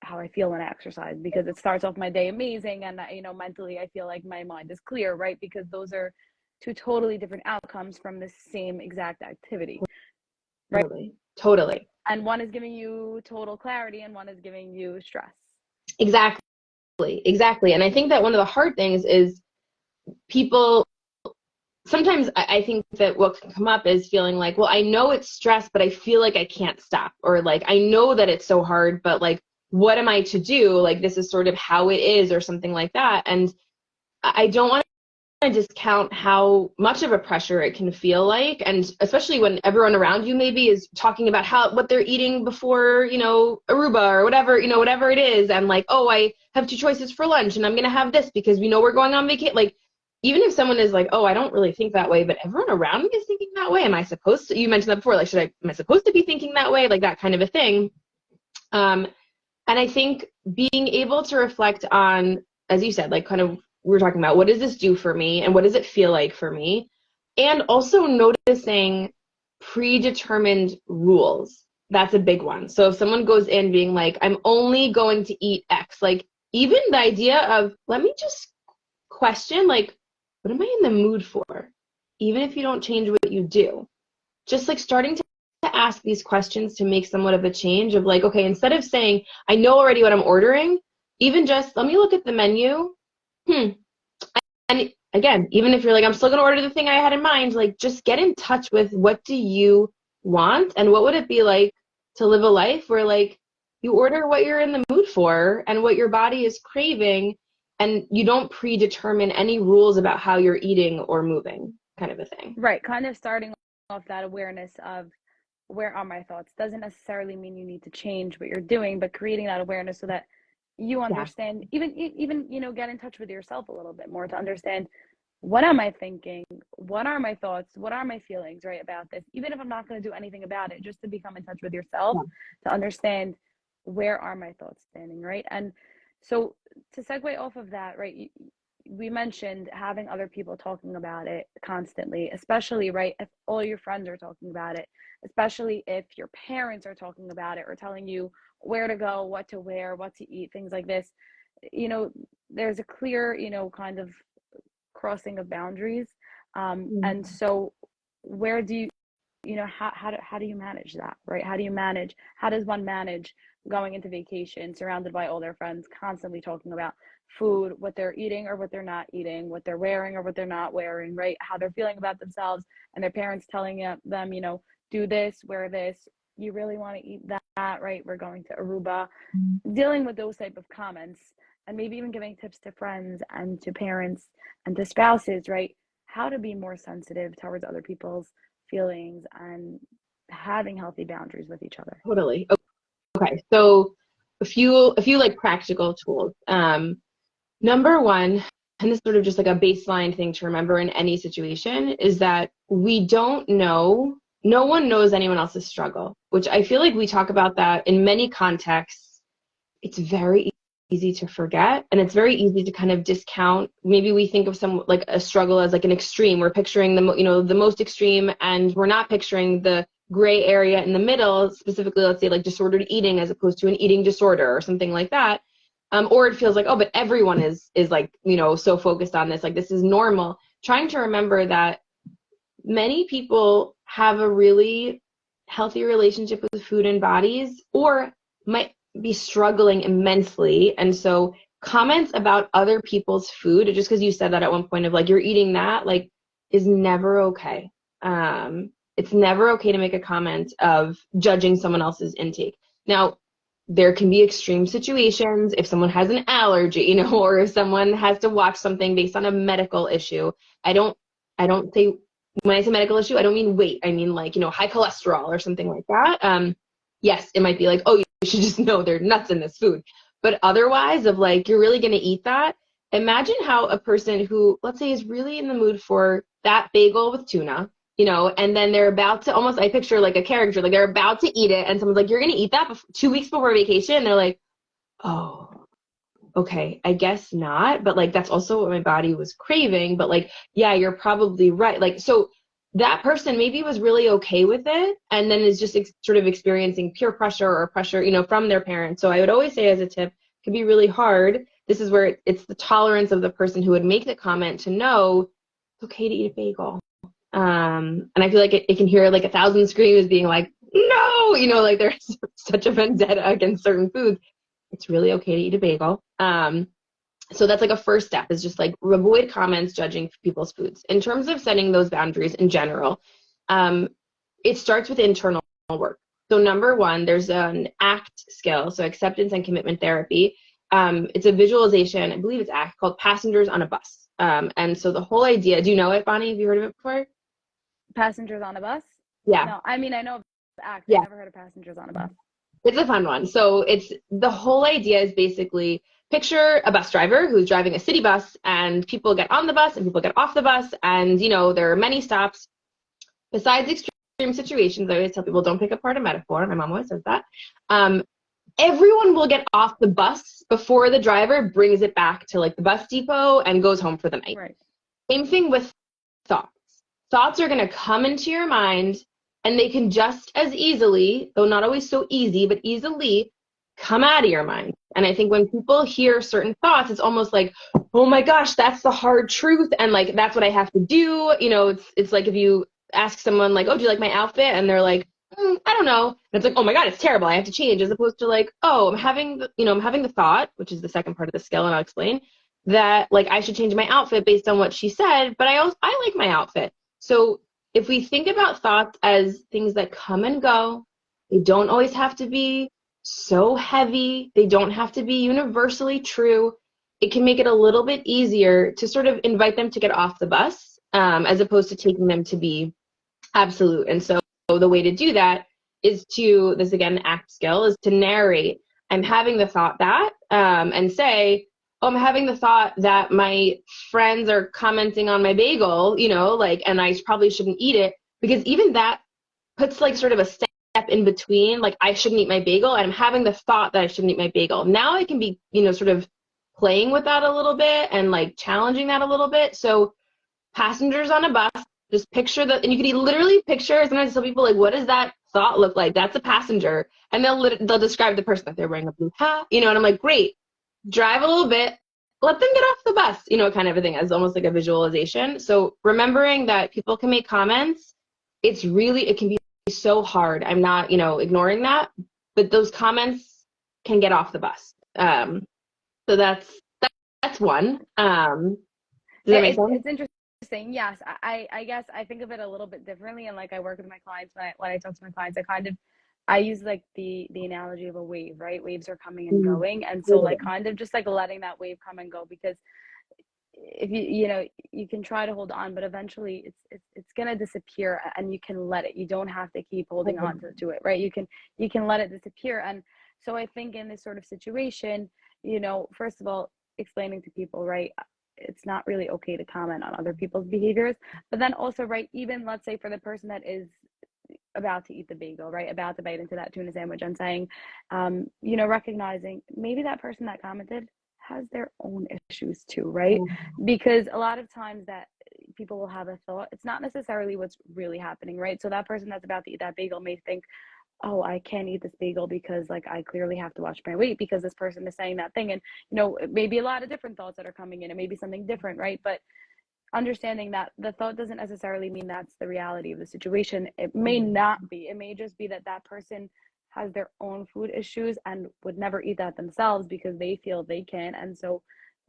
how I feel when I exercise, because it starts off my day amazing, and mentally I feel like my mind is clear, right? Because those are two totally different outcomes from the same exact activity, right? Totally. Totally. And one is giving you total clarity and one is giving you stress. Exactly. Exactly. And I think that one of the hard things is people sometimes I think that what can come up is feeling like, well, I know it's stress, but I feel like I can't stop. Or like, I know that it's so hard, but like, what am I to do? Like, this is sort of how it is or something like that. And I don't want to discount how much of a pressure it can feel like. And especially when everyone around you maybe is talking about what they're eating before, Aruba or whatever, whatever it is. And like, oh, I have two choices for lunch and I'm going to have this because we know we're going on vacation. Like, even if someone is like, oh, I don't really think that way, but everyone around me is thinking that way. Am I supposed to, you mentioned that before, like, am I supposed to be thinking that way? Like that kind of a thing. And I think being able to reflect on, as you said, like kind of, we're talking about what does this do for me and what does it feel like for me? And also noticing predetermined rules. That's a big one. So if someone goes in being like, I'm only going to eat X, like even the idea of, let me just question, like, what am I in the mood for? Even if you don't change what you do. Just like starting to ask these questions to make somewhat of a change of like, okay, instead of saying, I know already what I'm ordering, even just let me look at the menu. And again, even if you're like, I'm still going to order the thing I had in mind, like just get in touch with what do you want and what would it be like to live a life where like you order what you're in the mood for and what your body is craving and you don't predetermine any rules about how you're eating or moving, kind of a thing. Right. Kind of starting off that awareness of where are my thoughts doesn't necessarily mean you need to change what you're doing, but creating that awareness so that you Yeah, understand, even, get in touch with yourself a little bit more to understand what am I thinking? What are my thoughts? What are my feelings, right, about this? Even if I'm not going to do anything about it, just to become in touch with yourself, yeah, to understand where are my thoughts standing, right? And so to segue off of that, right, we mentioned having other people talking about it constantly, especially, right, if all your friends are talking about it, especially if your parents are talking about it or telling you where to go, what to wear, what to eat, things like this. There's a clear, kind of crossing of boundaries. And so where do how do you manage that, right? How does one manage going into vacation surrounded by all their friends constantly talking about food, what they're eating or what they're not eating, what they're wearing or what they're not wearing, right? How they're feeling about themselves and their parents telling them, do this, wear this, you really want to eat that, right? We're going to Aruba. Dealing with those type of comments and maybe even giving tips to friends and to parents and to spouses, right? How to be more sensitive towards other people's feelings and having healthy boundaries with each other. totally. Okay, so a few like practical tools. Number one, and this is sort of just like a baseline thing to remember in any situation, is that we don't know, no one knows anyone else's struggle, which I feel like we talk about that in many contexts. It's very easy to forget, and it's very easy to kind of discount. Maybe we think of some like a struggle as like an extreme. We're picturing the most extreme, and we're not picturing the gray area in the middle, specifically, let's say like disordered eating as opposed to an eating disorder or something like that. Or it feels like, oh, but everyone is like, so focused on this, like this is normal. Trying to remember that many people have a really healthy relationship with food and bodies, or might be struggling immensely. And so comments about other people's food, just because you said that at one point of like, you're eating that, like, is never okay. It's never okay to make a comment of judging someone else's intake. Now, there can be extreme situations if someone has an allergy, or if someone has to watch something based on a medical issue. I don't say, when I say medical issue, I don't mean weight. I mean like, high cholesterol or something like that. Yes, it might be like, oh, you should just know there are nuts in this food. But otherwise, of like, you're really going to eat that. Imagine how a person who, let's say, is really in the mood for that bagel with tuna, and then they're about to almost, I picture like a character, like they're about to eat it, and someone's like, you're going to eat that 2 weeks before vacation. And they're like, oh, okay, I guess not. But like, that's also what my body was craving. But like, yeah, you're probably right. Like, so that person maybe was really okay with it and then is just sort of experiencing peer pressure or pressure, from their parents. So I would always say as a tip, it can be really hard. This is where it's the tolerance of the person who would make the comment to know it's okay to eat a bagel. And I feel like it can hear like 1,000 screams being like, no, you know, like there's such a vendetta against certain foods. It's really okay to eat a bagel. So that's like a first step, is just like avoid comments judging people's foods. In terms of setting those boundaries in general, it starts with internal work. So number one, there's an ACT skill, so acceptance and commitment therapy. It's a visualization, I believe it's ACT, called Passengers on a Bus. And so the whole idea, do you know it, Bonnie? Have you heard of it before? Passengers on a bus? Yeah. No, I mean, I know of ACT. Yeah. I never heard of passengers on a bus. It's a fun one. So it's the whole idea is basically picture a bus driver who's driving a city bus, and people get on the bus and people get off the bus, and you know there are many stops. Besides extreme situations, I always tell people don't pick apart a metaphor. My mom always says that. Everyone will get off the bus before the driver brings it back to like the bus depot and goes home for the night. Right. Same thing with thoughts. Thoughts are going to come into your mind, and they can just as easily, though not always so easy, but easily come out of your mind. And I think when people hear certain thoughts, it's almost like, oh my gosh, that's the hard truth. And like, that's what I have to do. You know, it's like if you ask someone like, oh, do you like my outfit? And they're like, I don't know. And it's like, oh my God, it's terrible. I have to change, as opposed to like, oh, I'm having the thought, which is the second part of the skill. And I'll explain that, like, I should change my outfit based on what she said, but I like my outfit. So if we think about thoughts as things that come and go, they don't always have to be so heavy. They don't have to be universally true. It can make it a little bit easier to sort of invite them to get off the bus, as opposed to taking them to be absolute. And so the way to do that is to, this again, ACT skill, is to narrate. I'm having the thought that, and say, oh, I'm having the thought that my friends are commenting on my bagel, you know, like, and I probably shouldn't eat it, because even that puts like sort of a step in between, like I shouldn't eat my bagel, and I'm having the thought that I shouldn't eat my bagel. Now I can be, you know, sort of playing with that a little bit and like challenging that a little bit. So passengers on a bus, just picture that, and you can literally picture, sometimes I tell people like, what does that thought look like? That's a passenger. And they'll describe the person, that they're wearing a blue hat, you know, and I'm like, great. Drive a little bit, let them get off the bus, you know, kind of a thing, as almost like a visualization. So remembering that people can make comments, it can be so hard. I'm not, you know, ignoring that, but those comments can get off the bus. So that's one. Does that make sense? It's interesting. Yes, I guess I think of it a little bit differently, and like I work with my clients, when I talk to my clients, I use like the analogy of a wave, right? Waves are coming and going. And so like kind of just like letting that wave come and go, because if you know, you can try to hold on, but eventually it's going to disappear, and you can let it. You don't have to keep holding on to it, right? You can let it disappear. And so I think in this sort of situation, you know, first of all, explaining to people, right, it's not really okay to comment on other people's behaviors. But then also, right, even let's say for the person that is about to eat the bagel, right, about to bite into that tuna sandwich, and saying, you know, recognizing maybe that person that commented has their own issues too, right? Because a lot of times that people will have a thought, it's not necessarily what's really happening, right? So that person that's about to eat that bagel may think, oh, I can't eat this bagel because like I clearly have to watch my weight because this person is saying that thing. And, you know, it may be a lot of different thoughts that are coming in. It may be something different, right? But understanding that the thought doesn't necessarily mean that's the reality of the situation. It may not be. It may just be that that person has their own food issues and would never eat that themselves because they feel they can. And so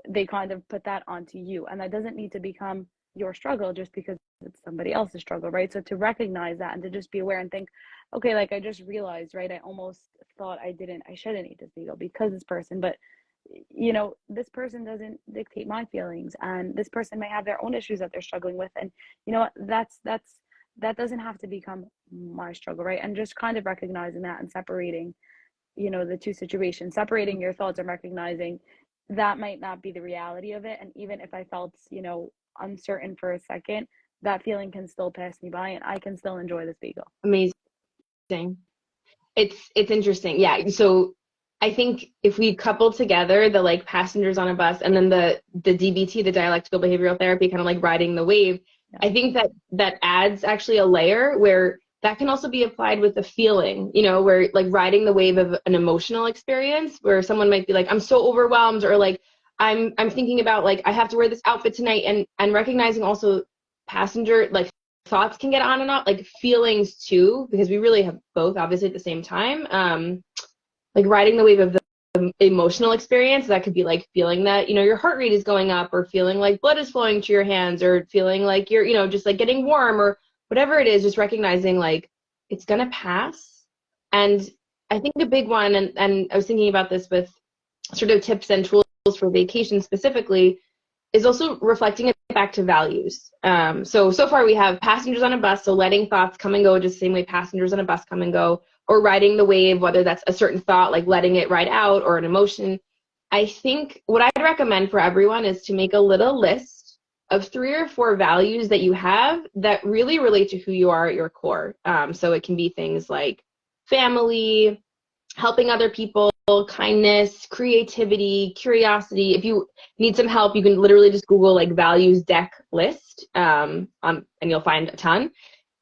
they kind of put that onto you. And that doesn't need to become your struggle just because it's somebody else's struggle, right? So to recognize that and to just be aware and think, okay, like I just realized, right, I almost thought I shouldn't eat this bagel because this person, but you know, this person doesn't dictate my feelings, and this person may have their own issues that they're struggling with. And you know what, that doesn't have to become my struggle, right? And just kind of recognizing that and separating, you know, the two situations, separating your thoughts and recognizing that might not be the reality of it. And even if I felt, you know, uncertain for a second, that feeling can still pass me by and I can still enjoy this bagel. Amazing. It's interesting. Yeah. So I think if we couple together the like passengers on a bus and then the DBT, the dialectical behavioral therapy, kind of like riding the wave, I think that adds actually a layer where that can also be applied with the feeling, you know, where like riding the wave of an emotional experience where someone might be like, I'm so overwhelmed, or like I'm thinking about like I have to wear this outfit tonight, and recognizing also passenger, like thoughts can get on and off, like feelings too, because we really have both obviously at the same time. Like riding the wave of the emotional experience, that could be like feeling that, your heart rate is going up, or feeling like blood is flowing to your hands, or feeling like you're, just like getting warm, or whatever it is, just recognizing like it's gonna pass. And I think a big one, and I was thinking about this with sort of tips and tools for vacation specifically, is also reflecting it back to values. So far we have passengers on a bus, so letting thoughts come and go just the same way passengers on a bus come and go, or riding the wave, whether that's a certain thought, like letting it ride out, or an emotion. I think what I'd recommend for everyone is to make a little list of 3 or 4 values that you have that really relate to who you are at your core. So it can be things like family, helping other people, kindness, creativity, curiosity. If you need some help, you can literally just Google like values deck list, and you'll find a ton.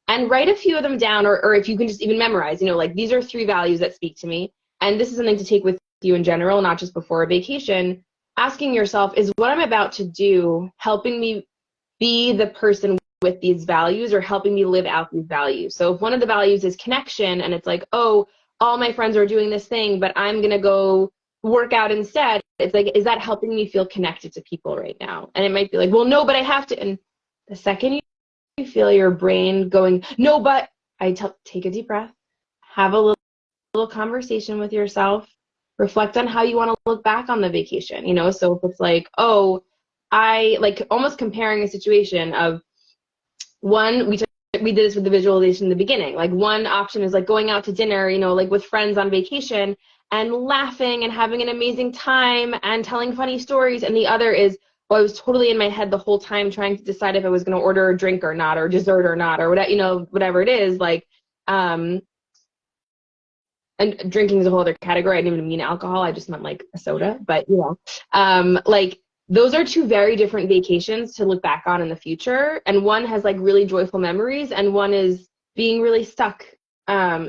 And write a few of them down, or if you can just even memorize, like these are 3 values that speak to me. And this is something to take with you in general, not just before a vacation. Asking yourself, is what I'm about to do helping me be the person with these values, or helping me live out these values? So if one of the values is connection, and it's like, oh, all my friends are doing this thing, but I'm going to go work out instead. It's like, is that helping me feel connected to people right now? And it might be like, well, no, but I have to. And the second you feel your brain going, no, but take a deep breath, have a little conversation with yourself, reflect on how you want to look back on the vacation. So if it's like, oh, I like almost comparing a situation of one, we did this with the visualization in the beginning. Like one option is like going out to dinner, like with friends on vacation, and laughing and having an amazing time and telling funny stories. And the other is, well, I was totally in my head the whole time trying to decide if I was going to order a drink or not, or dessert or not, or whatever, whatever it is. Like, and drinking is a whole other category. I didn't even mean alcohol. I just meant like a soda, but like those are 2 very different vacations to look back on in the future. And one has like really joyful memories, and one is being really stuck.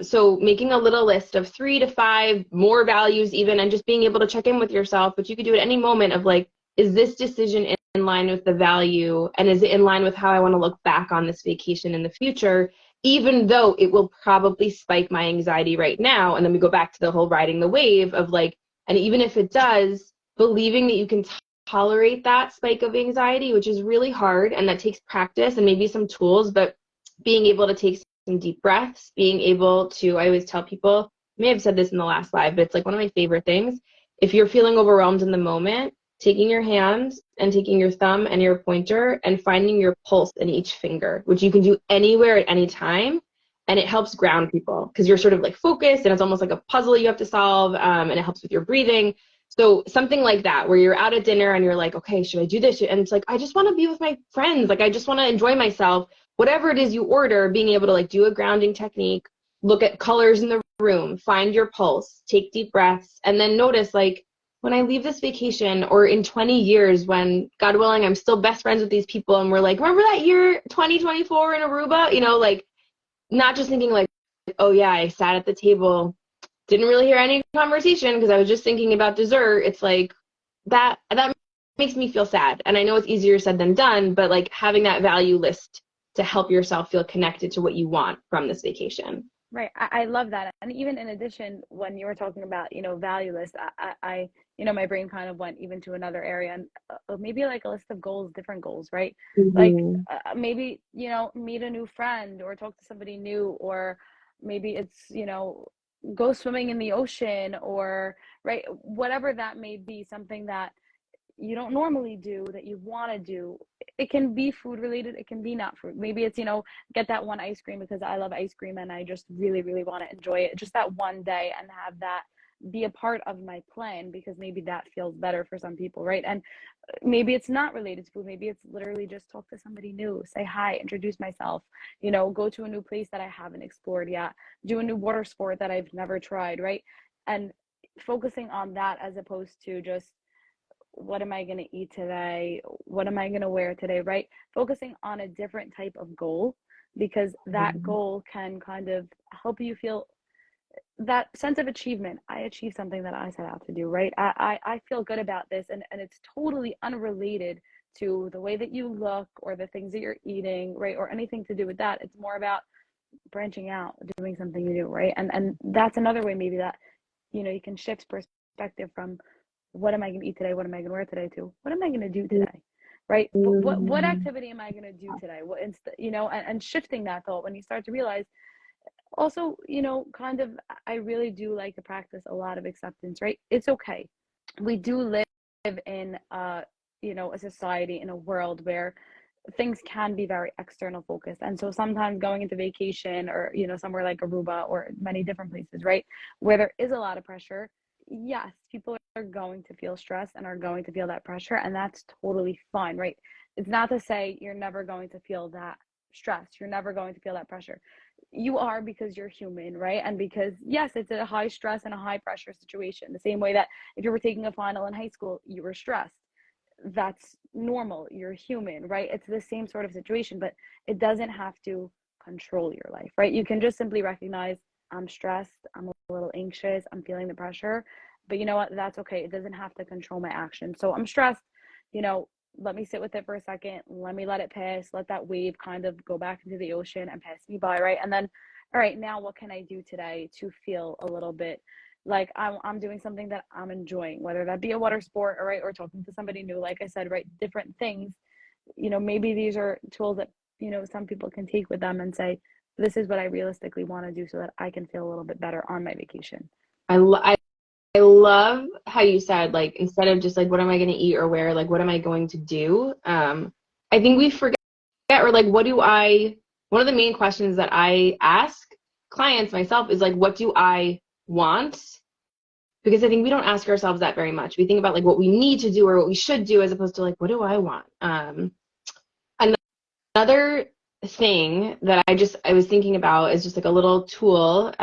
So making a little list of 3 to 5 more values even, and just being able to check in with yourself, but you could do it at any moment of like, is this decision in line with the value? And is it in line with how I want to look back on this vacation in the future? Even though it will probably spike my anxiety right now. And then we go back to the whole riding the wave of like, and even if it does, believing that you can tolerate that spike of anxiety, which is really hard, and that takes practice and maybe some tools, but being able to take some deep breaths, being able to, I always tell people, I may have said this in the last live, but it's like one of my favorite things. If you're feeling overwhelmed in the moment, taking your hands and taking your thumb and your pointer and finding your pulse in each finger, which you can do anywhere at any time. And it helps ground people because you're sort of like focused, and it's almost like a puzzle you have to solve, and it helps with your breathing. So something like that, where you're out at dinner and you're like, okay, should I do this? And it's like, I just want to be with my friends. Like, I just want to enjoy myself. Whatever it is you order, being able to like do a grounding technique, look at colors in the room, find your pulse, take deep breaths, and then notice like, when I leave this vacation, or in 20 years, when God willing, I'm still best friends with these people, and we're like, remember that year 2024 in Aruba? Like not just thinking like, oh yeah, I sat at the table, didn't really hear any conversation because I was just thinking about dessert. It's like that makes me feel sad. And I know it's easier said than done, but like having that value list to help yourself feel connected to what you want from this vacation. Right. I love that. And even in addition, when you were talking about, value list, my brain kind of went even to another area, and maybe like a list of goals, different goals, right? Like Mm-hmm. maybe, meet a new friend or talk to somebody new, or maybe it's, go swimming in the ocean, or, right, whatever that may be, something that you don't normally do that you want to do. It can be food related, it can be not food. Maybe it's, get that one ice cream because I love ice cream and I just really, really want to enjoy it just that one day, and have that be a part of my plan, because maybe that feels better for some people, right? And maybe it's not related to food. Maybe it's literally just talk to somebody new, say hi, introduce myself, go to a new place that I haven't explored yet, do a new water sport that I've never tried, right? And focusing on that, as opposed to just, what am I going to eat today? What am I going to wear today? Right? Focusing on a different type of goal, because that goal can kind of help you feel that sense of achievement. I achieved something that I set out to do, right? I feel good about this. And it's totally unrelated to the way that you look or the things that you're eating, right? Or anything to do with that. It's more about branching out, doing something new, right? And that's another way maybe that, you can shift perspective from what am I going to eat today? What am I going to wear today to what am I going to do today? Right? What activity am I going to do today? What and shifting that thought when you start to realize also, kind of, I really do like to practice a lot of acceptance, right? It's okay. We do live in a society, in a world where things can be very external focused. And so sometimes going into vacation or, somewhere like Aruba or many different places, right, where there is a lot of pressure, yes, people are going to feel stressed and are going to feel that pressure. And that's totally fine, right? It's not to say you're never going to feel that stress. You're never going to feel that pressure. You are, because you're human, right? And because, yes, it's a high stress and a high pressure situation. The same way that if you were taking a final in high school, you were stressed. That's normal. You're human, right? It's the same sort of situation, but it doesn't have to control your life, right? You can just simply recognize, I'm stressed, I'm a little anxious, I'm feeling the pressure, but you know what? That's okay. It doesn't have to control my action. So I'm stressed, let me sit with it for a second. Let me let it pass. Let that wave kind of go back into the ocean and pass me by, right? And then, all right, now what can I do today to feel a little bit like I'm doing something that I'm enjoying, whether that be a water sport, all right, or talking to somebody new, like I said, right, different things. Maybe these are tools that, some people can take with them and say, this is what I realistically want to do so that I can feel a little bit better on my vacation. I love how you said, like, instead of just like, what am I going to eat or wear, like, what am I going to do? I think we forget, or like, one of the main questions that I ask clients, myself, is like, what do I want? Because I think we don't ask ourselves that very much. We think about like what we need to do or what we should do, as opposed to like, what do I want? Another thing that I was thinking about is just like a little tool,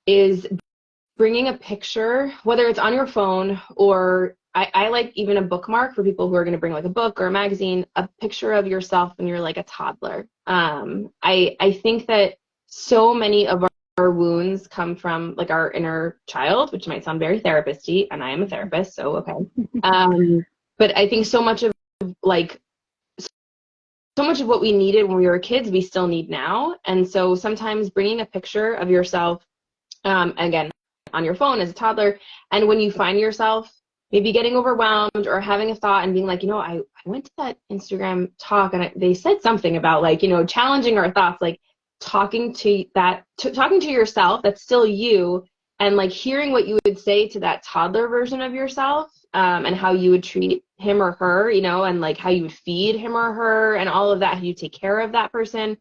is bringing a picture, whether it's on your phone or I like even a bookmark for people who are going to bring like a book or a magazine, a picture of yourself when you're like a toddler. I think that so many of our wounds come from like our inner child, which might sound very therapist-y, and I am a therapist, so okay. But I think so much of what we needed when we were kids, we still need now. And so sometimes bringing a picture of yourself, again, on your phone as a toddler, and when you find yourself maybe getting overwhelmed or having a thought and being like, I went to that Instagram talk and they said something about like, challenging our thoughts, like talking to yourself, that's still you, and like hearing what you would say to that toddler version of yourself, and how you would treat him or her, and like how you would feed him or her and all of that, how you take care of that person.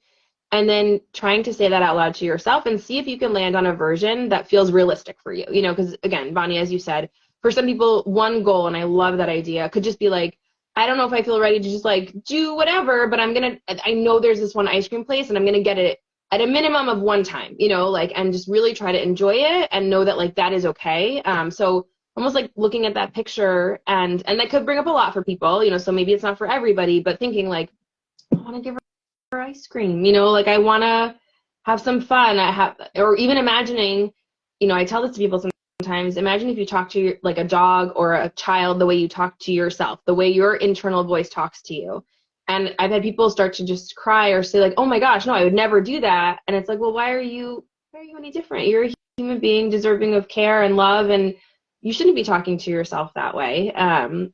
And then trying to say that out loud to yourself and see if you can land on a version that feels realistic for you. Because again, Bonnie, as you said, for some people, one goal, and I love that idea, could just be like, I don't know if I feel ready to just like do whatever, but I know there's this one ice cream place and I'm going to get it at a minimum of one time, and just really try to enjoy it and know that like that is okay. So almost like looking at that picture and that could bring up a lot for people, so maybe it's not for everybody, but thinking like, I want to give her ice cream, like I want to have some fun. Or even imagining, I tell this to people sometimes, imagine if you talk to like a dog or a child the way you talk to yourself, the way your internal voice talks to you. And I've had people start to just cry or say like, oh my gosh, no, I would never do that. And it's like, well, why are you any different? You're a human being deserving of care and love, and you shouldn't be talking to yourself that way.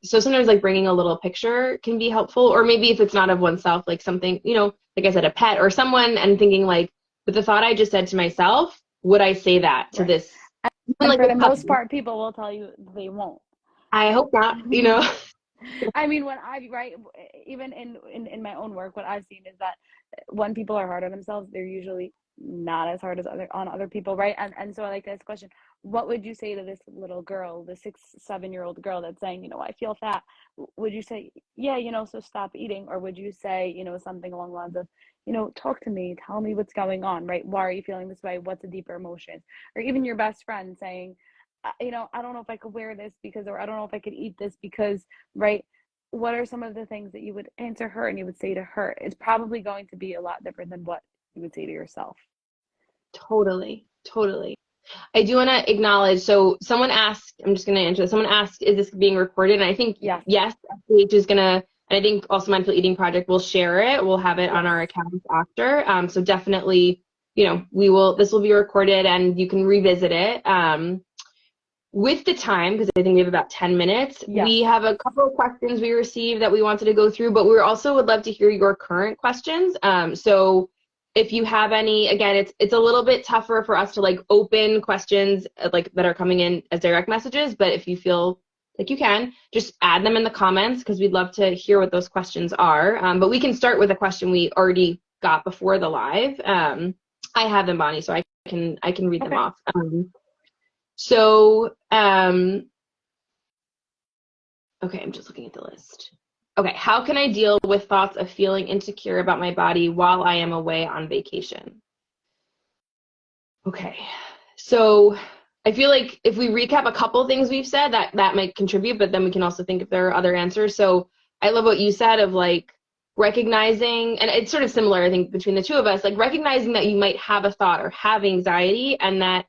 So sometimes like bringing a little picture can be helpful, or maybe if it's not of oneself, like something, like I said, a pet or someone, and thinking like, with the thought I just said to myself, would I say that to this? And like for the most part, people will tell you they won't. I hope not, I mean, even in my own work, what I've seen is that when people are hard on themselves, they're usually not as hard as on other people, right? And so I like this question: what would you say to this little girl, the 6-7-year-old girl that's saying, I feel fat? Would you say, yeah, so stop eating, or would you say, something along the lines of, talk to me, tell me what's going on, right? Why are you feeling this way? What's a deeper emotion? Or even your best friend saying, I don't know if I could wear this because, or I don't know if I could eat this because, right? What are some of the things that you would answer her and you would say to her? It's probably going to be a lot different than what you would say to yourself. Totally. I do want to acknowledge, so someone asked, I'm just going to answer this. Someone asked, is this being recorded? And I think yes, SPH is going to And I think also Mindful Eating Project will share it. We'll have it on our accounts after. So definitely, this will be recorded and you can revisit it. With the time, because I think we have about 10 minutes, we have a couple of questions we received that we wanted to go through, but we also would love to hear your current questions. So if you have any, again, it's a little bit tougher for us to like open questions like that are coming in as direct messages, but if you feel like you can, just add them in the comments because we'd love to hear what those questions are. But we can start with a question we already got before the live. I have them, Bonnie, so I can read them off. Okay, I'm just looking at the list. Okay, how can I deal with thoughts of feeling insecure about my body while I am away on vacation? Okay, so I feel like if we recap a couple things we've said, that might contribute, but then we can also think if there are other answers. So I love what you said of like recognizing, and it's sort of similar, I think, between the two of us, like recognizing that you might have a thought or have anxiety and that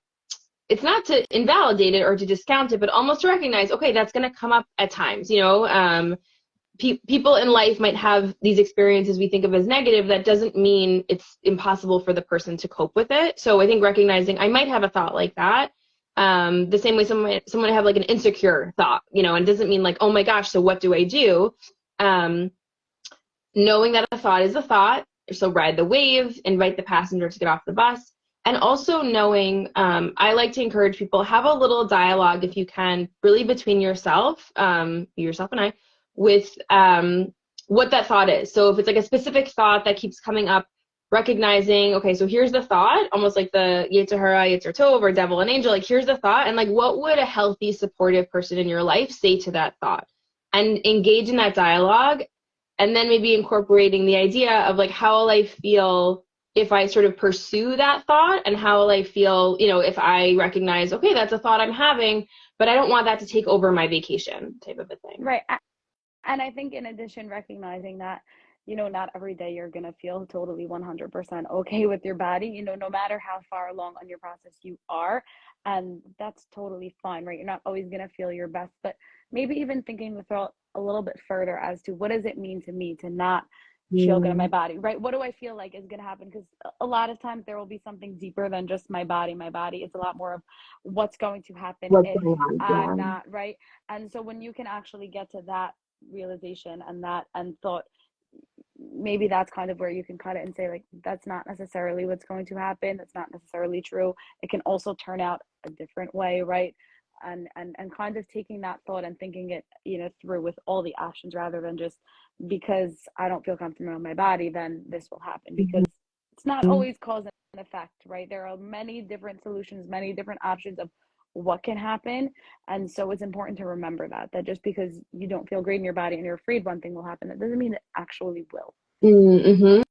it's not to invalidate it or to discount it, but almost to recognize, okay, that's going to come up at times. People in life might have these experiences we think of as negative. That doesn't mean it's impossible for the person to cope with it. So I think recognizing I might have a thought like that. The same way someone have like an insecure thought, and it doesn't mean like, oh my gosh, so what do I do? Knowing that a thought is a thought. So ride the wave, invite the passenger to get off the bus. And also knowing, I like to encourage people, have a little dialogue if you can, really between yourself and I, with what that thought is. So if it's like a specific thought that keeps coming up, recognizing, okay, so here's the thought, almost like the Yetzer Hara, Yetzer Tov, or devil and angel, like here's the thought, and like what would a healthy, supportive person in your life say to that thought? And engage in that dialogue, and then maybe incorporating the idea of like, how will I feel if I sort of pursue that thought, and how will I feel, if I recognize, okay, that's a thought I'm having, but I don't want that to take over my vacation type of a thing. Right. And I think in addition, recognizing that, not every day you're going to feel totally 100% okay with your body, no matter how far along on your process you are. And that's totally fine, right? You're not always going to feel your best, but maybe even thinking with a little bit further as to what does it mean to me to not feel good in my body, right? What do I feel like is going to happen? Because a lot of times there will be something deeper than just my body. It's a lot more of what's going to happen if I'm not, right? And so when you can actually get to that realization and thought, maybe that's kind of where you can cut it and say, like, that's not necessarily what's going to happen. That's not necessarily true. It can also turn out a different way, right? And kind of taking that thought and thinking it, through with all the actions, rather than just because I don't feel comfortable in my body, then this will happen, because it's not always cause and effect, right? There are many different solutions, many different options of what can happen. And so it's important to remember that just because you don't feel great in your body and you're afraid one thing will happen, that doesn't mean it actually will. Mm-hmm.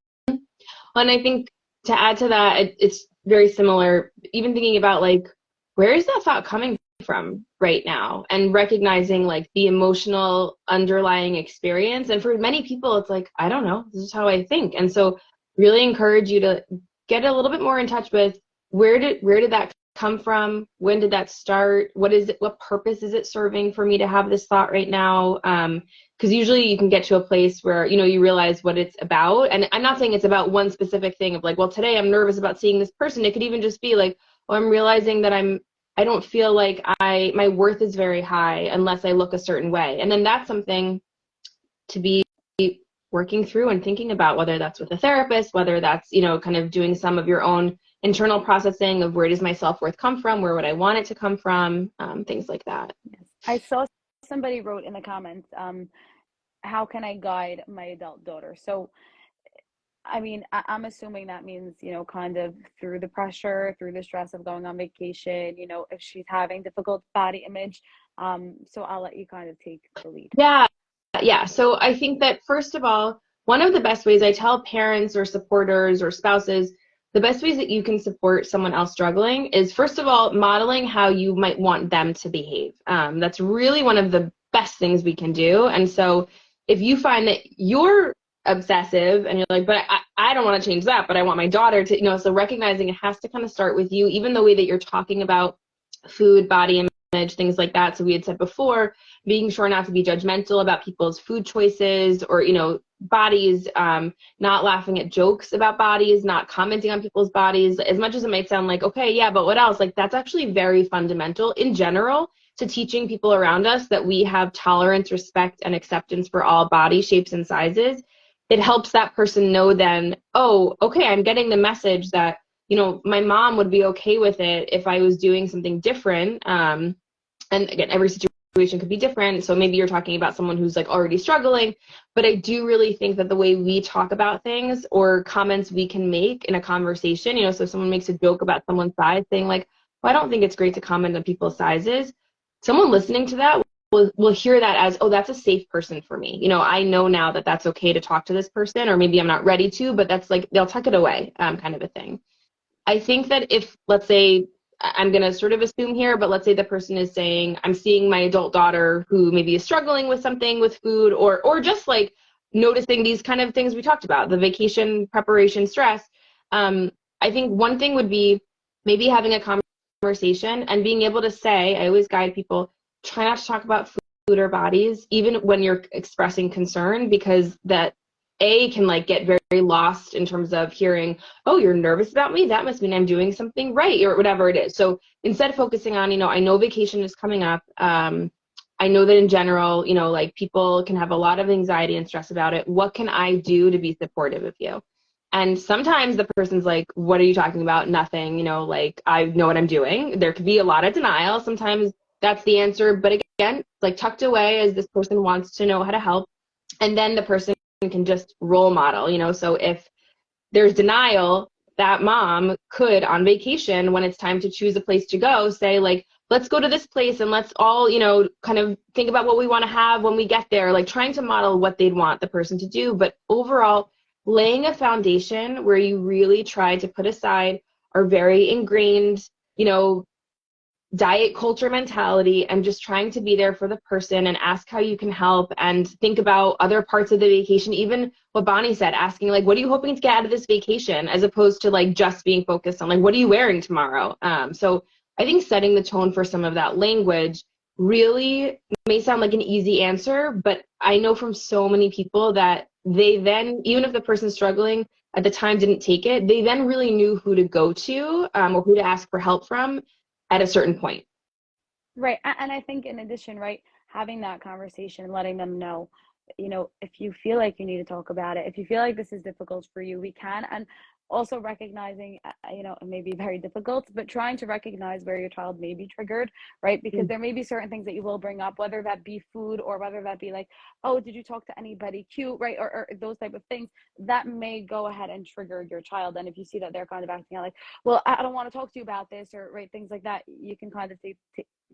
And I think to add to that, it's very similar, even thinking about like, where is that thought coming from right now, and recognizing like the emotional underlying experience. And for many people, it's like, I don't know, this is how I think. And so really encourage you to get a little bit more in touch with where did that come from? When did that start? What is it? What purpose is it serving for me to have this thought right now? Because usually you can get to a place where, you realize what it's about. And I'm not saying it's about one specific thing of like, well, today I'm nervous about seeing this person. It could even just be like, oh, I'm realizing that I don't feel like my worth is very high unless I look a certain way. And then that's something to be working through and thinking about, whether that's with a therapist, whether that's, kind of doing some of your own internal processing of where does my self-worth come from, where would I want it to come from, things like that. Yes. I saw somebody wrote in the comments, how can I guide my adult daughter? So I mean, I'm assuming that means, kind of through the pressure, through the stress of going on vacation, if she's having difficult body image. So I'll let you kind of take the lead. Yeah. So I think that first of all, one of the best ways I tell parents or supporters or spouses, the best ways that you can support someone else struggling is, first of all, modeling how you might want them to behave. That's really one of the best things we can do. And so if you find that you're obsessive and you're like, but I don't want to change that, but I want my daughter to, so recognizing it has to kind of start with you, even the way that you're talking about food, body things like that. So we had said before, being sure not to be judgmental about people's food choices or, bodies, not laughing at jokes about bodies, not commenting on people's bodies. As much as it might sound like, okay, yeah, but what else? Like, that's actually very fundamental in general to teaching people around us that we have tolerance, respect, and acceptance for all body shapes and sizes. It helps that person know then, oh, okay, I'm getting the message that, my mom would be okay with it if I was doing something different. And again, every situation could be different. So maybe you're talking about someone who's like already struggling, but I do really think that the way we talk about things or comments we can make in a conversation, so if someone makes a joke about someone's size, saying like, well, I don't think it's great to comment on people's sizes. Someone listening to that will hear that as, oh, that's a safe person for me. I know now that that's okay to talk to this person, or maybe I'm not ready to, but that's like, they'll tuck it away, kind of a thing. I think that if, let's say, I'm going to sort of assume here, but let's say the person is saying, I'm seeing my adult daughter who maybe is struggling with something with food, or just like noticing these kind of things we talked about, the vacation preparation stress. I think one thing would be maybe having a conversation and being able to say, I always guide people, try not to talk about food or bodies, even when you're expressing concern, because that can like get very lost in terms of hearing, oh, you're nervous about me, that must mean I'm doing something right, or whatever it is. So instead of focusing on, I know vacation is coming up, I know that in general, like people can have a lot of anxiety and stress about it. What can I do to be supportive of you? And sometimes the person's like, what are you talking about? Nothing, like I know what I'm doing. There could be a lot of denial. Sometimes that's the answer. But again, it's like tucked away as this person wants to know how to help. And then the person can just role model, so if there's denial, that mom could on vacation, when it's time to choose a place to go, say like, let's go to this place and let's all, kind of think about what we want to have when we get there, like trying to model what they'd want the person to do. But overall, laying a foundation where you really try to put aside our very ingrained, diet culture mentality and just trying to be there for the person and ask how you can help and think about other parts of the vacation, even what Bonnie said, asking like, what are you hoping to get out of this vacation, as opposed to like just being focused on like, what are you wearing tomorrow? So I think setting the tone for some of that language really may sound like an easy answer, but I know from so many people that they then, even if the person struggling at the time didn't take it, they then really knew who to go to or who to ask for help from at a certain point. Right. And I think in addition, right, having that conversation, letting them know, if you feel like you need to talk about it, if you feel like this is difficult for you, we can. And also recognizing, it may be very difficult, but trying to recognize where your child may be triggered, right? Because there may be certain things that you will bring up, whether that be food or whether that be like, oh, did you talk to anybody cute, right? Or those type of things that may go ahead and trigger your child. And if you see that they're kind of acting out like, well, I don't want to talk to you about this, or right, things like that, you can kind of say,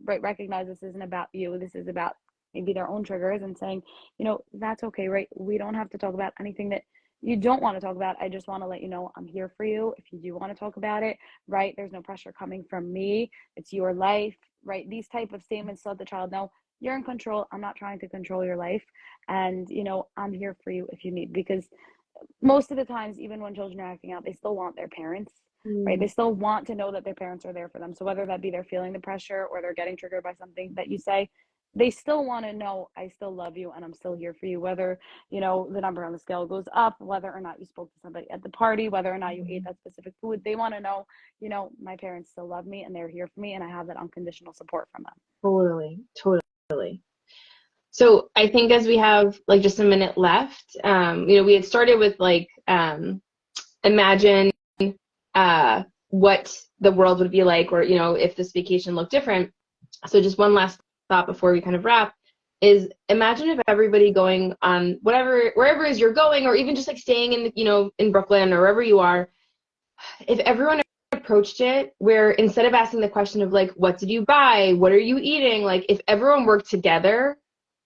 right, recognize this isn't about you. This is about maybe their own triggers, and saying, that's okay, right? We don't have to talk about anything that you don't want to talk about. I just want to let you know I'm here for you if you do want to talk about it, right? There's no pressure coming from me. It's your life, right? These type of statements let the child know you're in control. I'm not trying to control your life. And, I'm here for you if you need, because most of the times, even when children are acting out, they still want their parents, right? They still want to know that their parents are there for them. So whether that be they're feeling the pressure or they're getting triggered by something that you say, they still want to know, I still love you and I'm still here for you, whether, the number on the scale goes up, whether or not you spoke to somebody at the party, whether or not you ate that specific food. They want to know, my parents still love me and they're here for me and I have that unconditional support from them. Totally. So I think as we have like just a minute left, we had started with like, imagine what the world would be like, or, if this vacation looked different. So just one last thought before we kind of wrap is, imagine if everybody going on wherever it is you're going, or even just like staying in, in Brooklyn or wherever you are, if everyone approached it where instead of asking the question of like, what did you buy? What are you eating? Like if everyone worked together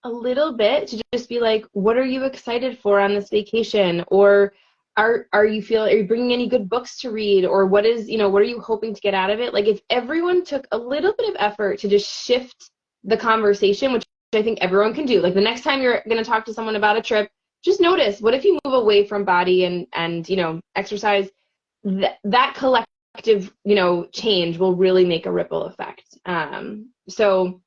a little bit to just be like, what are you excited for on this vacation? Or are you bringing any good books to read? Or what are you hoping to get out of it? Like if everyone took a little bit of effort to just shift the conversation, which I think everyone can do. Like the next time you're going to talk to someone about a trip, just notice, what if you move away from body and exercise? That collective, change will really make a ripple effect. So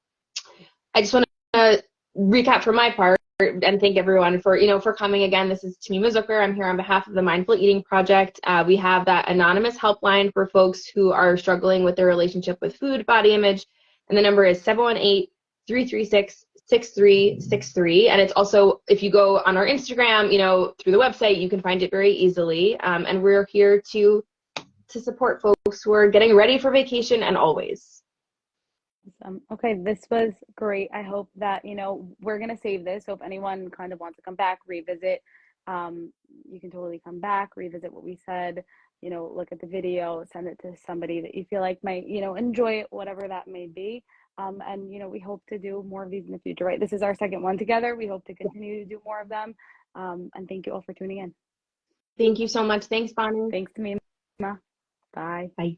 I just want to recap for my part and thank everyone for, for coming again. This is Temimah Zucker. I'm here on behalf of the Mindful Eating Project. We have that anonymous helpline for folks who are struggling with their relationship with food, body image, and the number is 718-336-6363. And it's also, if you go on our Instagram, through the website, you can find it very easily. And we're here to support folks who are getting ready for vacation and always. Okay, this was great. I hope that, we're going to save this. So if anyone kind of wants to come back, revisit, you can totally come back, revisit what we said, look at the video, send it to somebody that you feel like might, enjoy it, whatever that may be. And, we hope to do more of these in the future, right? This is our second one together. We hope to continue to do more of them. And thank you all for tuning in. Thank you so much. Thanks, Bonnie. Thanks, Temimah. Bye. Bye.